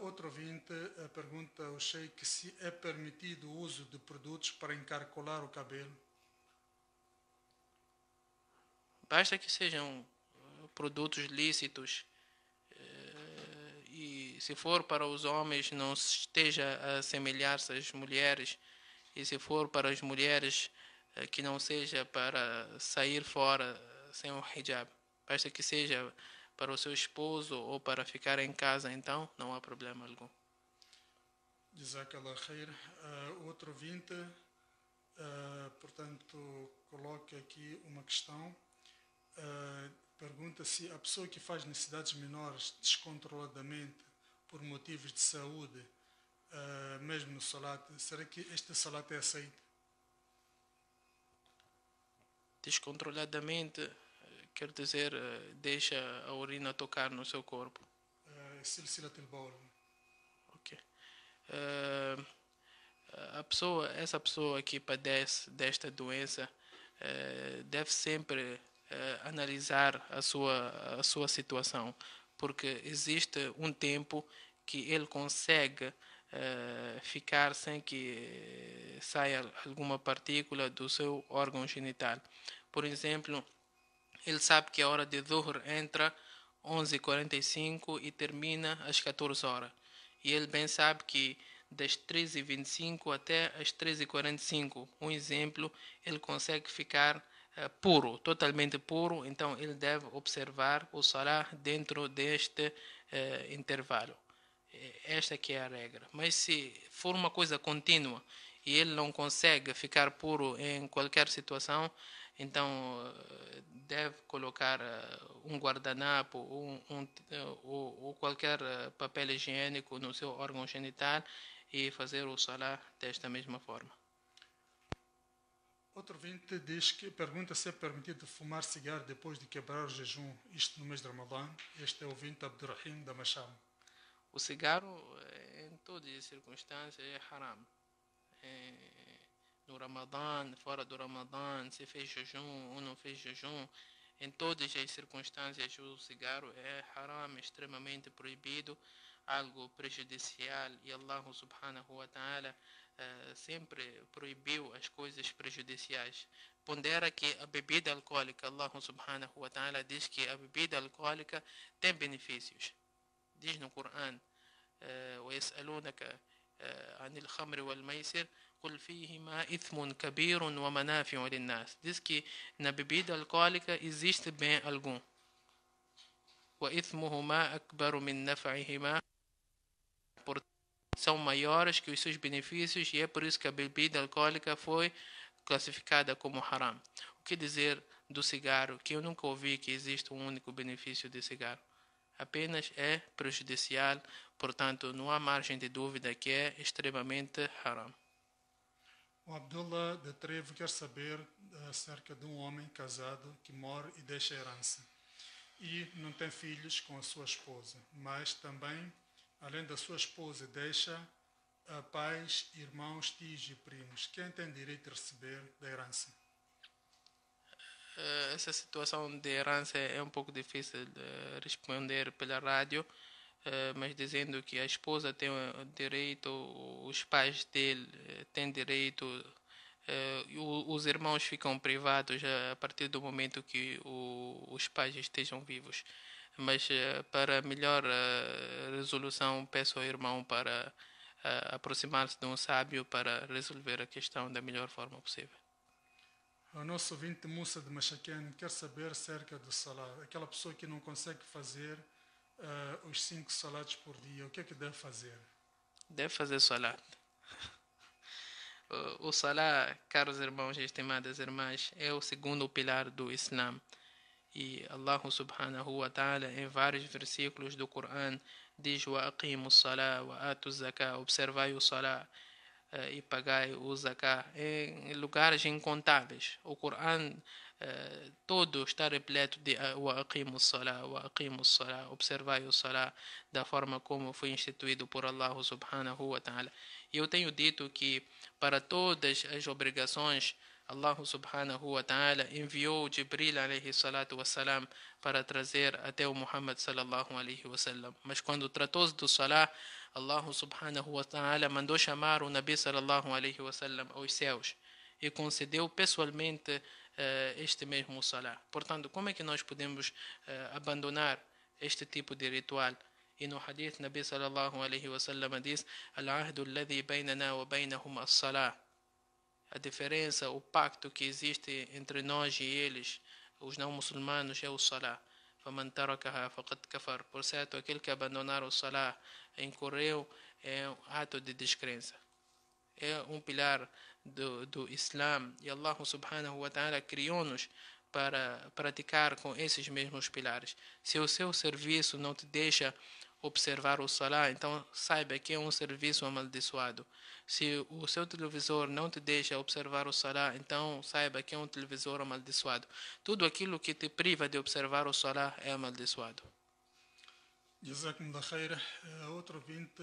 Outro ouvinte pergunta ao Sheikh se é permitido o uso de produtos para encarcolar o cabelo. Basta que sejam produtos lícitos e se for para os homens não esteja a assemelhar-se às mulheres, e se for para as mulheres que não seja para sair fora sem o hijab. Basta que seja para o seu esposo ou para ficar em casa, então não há problema algum. Jazakallah khair. Outro ouvinte, portanto, coloca aqui uma questão. Pergunta se a pessoa que faz necessidades menores descontroladamente por motivos de saúde mesmo no salat, será que este salat é aceito? Descontroladamente, quer dizer, deixa a urina tocar no seu corpo. Silsilat al-bawl. Ok. Essa pessoa que padece desta doença deve sempre analisar a sua situação, porque existe um tempo que ele consegue ficar sem que saia alguma partícula do seu órgão genital. Por exemplo, ele sabe que a hora de Dhuhr entra 11h45 e termina às 14 horas. E ele bem sabe que das 13h25 até as 13h45, um exemplo, ele consegue ficar puro, totalmente puro. Então ele deve observar o salah dentro deste intervalo. Esta que é a regra. Mas se for uma coisa contínua e ele não consegue ficar puro em qualquer situação, então deve colocar um guardanapo ou qualquer papel higiênico no seu órgão genital e fazer o salah desta mesma forma. Outro ouvinte diz que pergunta se é permitido fumar cigarro depois de quebrar o jejum, isto no mês de Ramadã. Este é o ouvinte Abdurrahim da Macham. O cigarro, em todas as circunstâncias, é haram. No Ramadã, fora do Ramadã, se fez jejum ou não fez jejum, em todas as circunstâncias o cigarro é haram, extremamente proibido, algo prejudicial, e Allah subhanahu wa ta'ala sempre proibiu as coisas prejudiciais. Pondera que a bebida alcoólica, Allah subhanahu wa ta'ala diz que a bebida alcoólica tem benefícios. Diz no Coran: وَيَسْأَلُونَكَ عَنِ الْخَمْرِ وَالْمَيْسِرِ قُلْ فِيهِمَا إِثْمٌ كَبِيرٌ وَمَنَافِعُ لِلنَّاسِ. Diz que na bebida alcoólica existe bem algum. وَإِثْمُهُمَا أَكْبَرُ مِنْ نَفْعِهِمَا. São maiores que os seus benefícios, e é por isso que a bebida alcoólica foi classificada como haram. O que dizer do cigarro? Que eu nunca ouvi que existe um único benefício de cigarro. Apenas é prejudicial, portanto não há margem de dúvida que é extremamente haram. O Abdullah de Trevo quer saber acerca de um homem casado que morre e deixa herança. E não tem filhos com a sua esposa, mas também, além da sua esposa, deixa pais, irmãos, tios e primos. Quem tem direito de receber da herança? Essa situação de herança é um pouco difícil de responder pela rádio, mas dizendo que a esposa tem direito, os pais dele têm direito, os irmãos ficam privados a partir do momento que os pais estejam vivos. Mas para melhor resolução, peço ao irmão para aproximar-se de um sábio para resolver a questão da melhor forma possível. O nosso ouvinte Musa de Machaquén quer saber acerca do salat. Aquela pessoa que não consegue fazer os 5 salatos por dia, o que é que deve fazer? Deve fazer salat. O salat, caros irmãos e estimadas irmãs, é o segundo pilar do Islã. E Allah subhanahu wa ta'ala, em vários versículos do Coran, diz: "Wa aqimu salat wa atu zakah", observai o salat e pagai o zakah, em lugares incontáveis. O Coran todo está repleto de "wa aqimu salat, wa aqimu salat", observai o salat da forma como foi instituído por Allah subhanahu wa ta'ala. E eu tenho dito que para todas as obrigações Allah subhanahu wa ta'ala enviou Jibril alayhi salatu wassalam para trazer até o Muhammad sallallahu alayhi wasallam. Mas quando tratou-se do salah, Allah subhanahu wa ta'ala mandou chamar o Nabi sallallahu alayhi wasallam aos céus e concedeu pessoalmente este mesmo salah. Portanto, como é que nós podemos abandonar este tipo de ritual? E no hadith, Nabi sallallahu alayhi wasallam diz: "Al-ahdu alladhi baynana wa baynahum as-salah". A diferença, o pacto que existe entre nós e eles, os não muçulmanos, é o salah. فَمَنْ تَرَكَهَا فَقَدْ كَفَرَ. Por certo, aquele que abandonar o salah incorreu é um ato de descrença. É um pilar do Islã, e Allah subhanahu wa ta'ala criou-nos para praticar com esses mesmos pilares. Se o seu serviço não te deixa observar o Salah, então saiba que é um serviço amaldiçoado. Se o seu televisor não te deixa observar o Salah, então saiba que é um televisor amaldiçoado. Tudo aquilo que te priva de observar o Salah é amaldiçoado. Jazakumullah khair. Outro ouvinte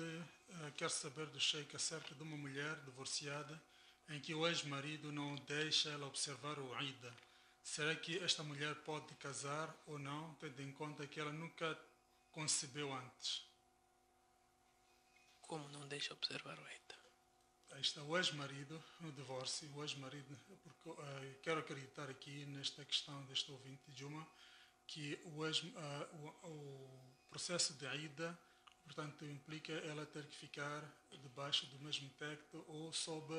quer saber do Sheikh acerca de uma mulher divorciada em que o ex-marido não deixa ela observar o Eid. Será que esta mulher pode casar ou não, tendo em conta que ela nunca concebeu antes? Como não deixa observar o Eid? Aí está o ex-marido, no divórcio, o ex-marido, porque quero acreditar aqui nesta questão deste ouvinte, Juma, que o processo de ida, portanto, implica ela ter que ficar debaixo do mesmo teto ou sob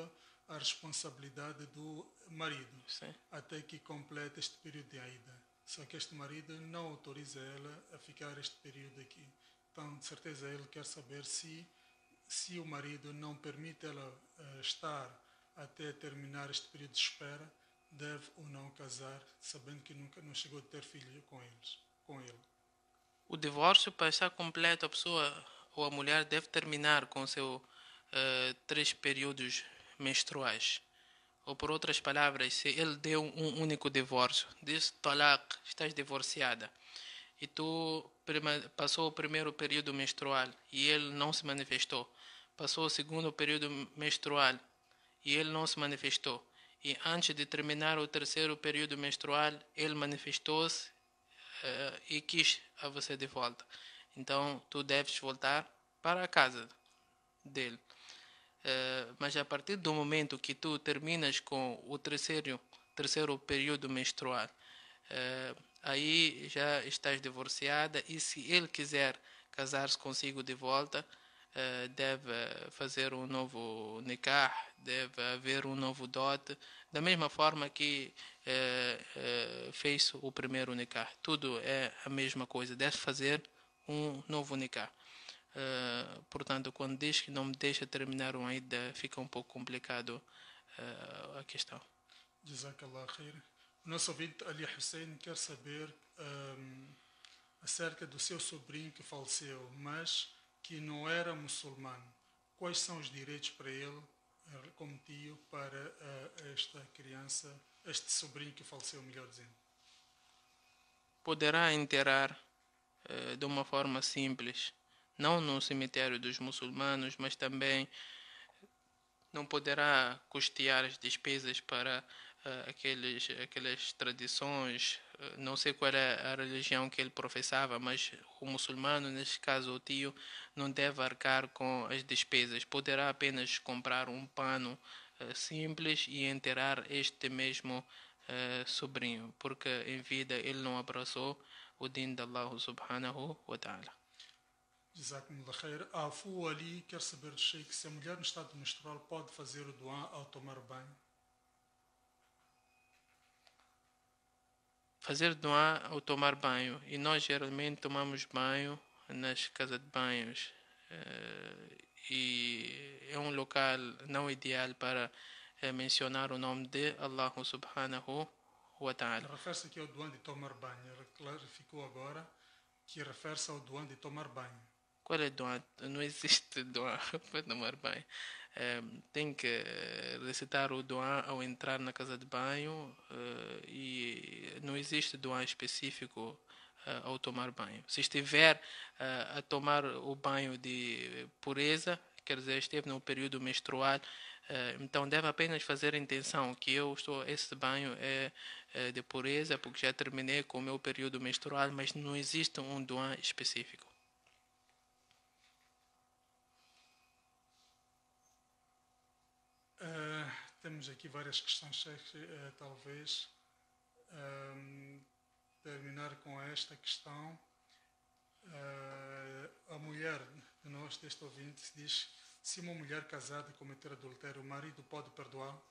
a responsabilidade do marido, sim, até que complete este período de ida. Só que este marido não autoriza ela a ficar este período aqui. Então, de certeza, ele quer saber se o marido não permite ela estar até terminar este período de espera, deve ou não casar, sabendo que nunca não chegou a ter filho com ele. O divórcio, para estar completo, a pessoa ou a mulher deve terminar com seu 3 períodos menstruais. Ou por outras palavras, se ele deu um único divórcio, diz talaq, estás divorciada, e tu passou o primeiro período menstrual e ele não se manifestou, passou o segundo período menstrual e ele não se manifestou, e antes de terminar o terceiro período menstrual, ele manifestou-se e quis a você de volta. Então, tu deves voltar para a casa dele. Mas a partir do momento que tu terminas com o terceiro período menstrual, aí já estás divorciada, e se ele quiser casar-se consigo de volta, deve fazer um novo nikah, deve haver um novo dote, da mesma forma que fez o primeiro nikah. Tudo é a mesma coisa, deve fazer um novo nikah. Portanto, quando diz que não me deixa terminar um Eid, fica um pouco complicado a questão. Jazakallah khair. O nosso ouvinte Ali Hussein quer saber acerca do seu sobrinho que faleceu, mas que não era muçulmano. Quais são os direitos para ele, como tio, para esta criança, este sobrinho que faleceu, melhor dizendo? Poderá enterrar de uma forma simples, não no cemitério dos muçulmanos, mas também não poderá custear as despesas para aquelas tradições. Não sei qual é a religião que ele professava, mas o muçulmano, neste caso o tio, não deve arcar com as despesas. Poderá apenas comprar um pano simples e enterrar este mesmo sobrinho, porque em vida ele não abraçou o din de Allah subhanahu wa ta'ala. Jazakumullah khair. A Afu Ali quer saber do Sheikh se a mulher no estado menstrual pode fazer o duá ao tomar banho. Fazer duá ao tomar banho, e nós geralmente tomamos banho nas casas de banhos, e é um local não ideal para mencionar o nome de Allah subhanahu wa ta'ala. Refere-se aqui ao duá de tomar banho. Ela clarificou agora que refere-se ao duá de tomar banho. Qual é o duá? Não existe duá para tomar banho. Tem que recitar o duá ao entrar na casa de banho, e não existe duá específico ao tomar banho. Se estiver a tomar o banho de pureza, quer dizer, esteve no período menstrual, então deve apenas fazer a intenção que esse banho é de pureza, porque já terminei com o meu período menstrual, mas não existe um duá específico. Temos aqui várias questões, talvez terminar com esta questão. A mulher de nós, deste ouvinte, diz: se uma mulher casada cometer adultério, o marido pode perdoá-la?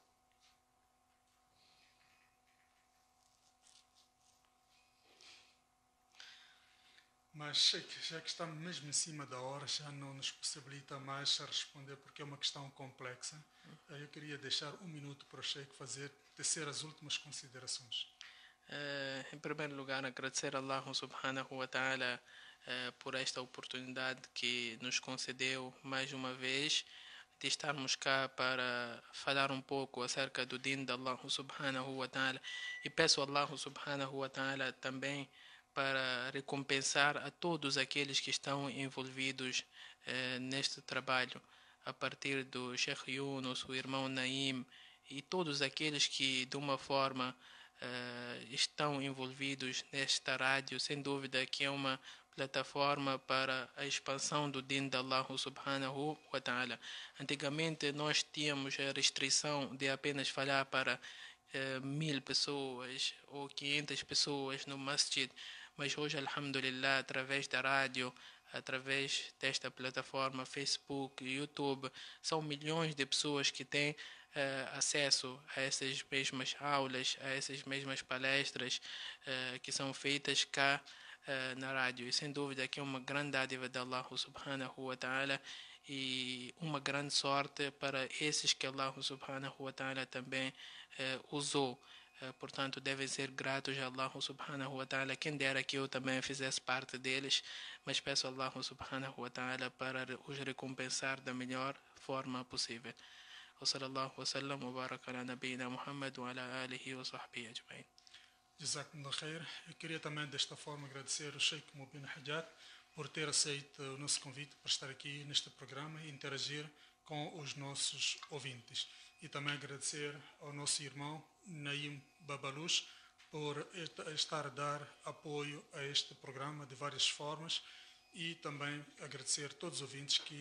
Mas já que estamos mesmo em cima da hora, já não nos possibilita mais a responder, porque é uma questão complexa. Eu queria deixar um minuto para o Sheikh tecer as últimas considerações. Em primeiro lugar, agradecer a Allah subhanahu wa ta'ala por esta oportunidade que nos concedeu mais uma vez de estarmos cá para falar um pouco acerca do Din de Allah subhanahu wa ta'ala, e peço a Allah subhanahu wa ta'ala também para recompensar a todos aqueles que estão envolvidos neste trabalho, a partir do Sheikh Yunus, o irmão Naim e todos aqueles que de uma forma estão envolvidos nesta rádio. Sem dúvida que é uma plataforma para a expansão do Din de Allah subhanahu wa ta'ala. Antigamente nós tínhamos a restrição de apenas falar para 1000 pessoas ou 500 pessoas no masjid, mas hoje, alhamdulillah, através da rádio, através desta plataforma Facebook, YouTube, são milhões de pessoas que têm acesso a essas mesmas aulas, a essas mesmas palestras que são feitas cá na rádio. E sem dúvida que é uma grande dádiva de Allah subhanahu wa ta'ala e uma grande sorte para esses que Allah subhanahu wa ta'ala também usou. Portanto, devem ser gratos a Allah subhanahu wa ta'ala. Quem dera que eu também fizesse parte deles, mas peço a Allah subhanahu wa ta'ala para os recompensar da melhor forma possível. وصلى الله وسلم وبارك على نبينا محمد وعلى آله وصحبه أجمعين. Jazakumullah khair. Eu queria também desta forma agradecer ao Sheikh Mubin Hajjat por ter aceito o nosso convite para estar aqui neste programa e interagir com os nossos ouvintes. E também agradecer ao nosso irmão Naim Babalush por estar a dar apoio a este programa de várias formas, e também agradecer a todos os ouvintes que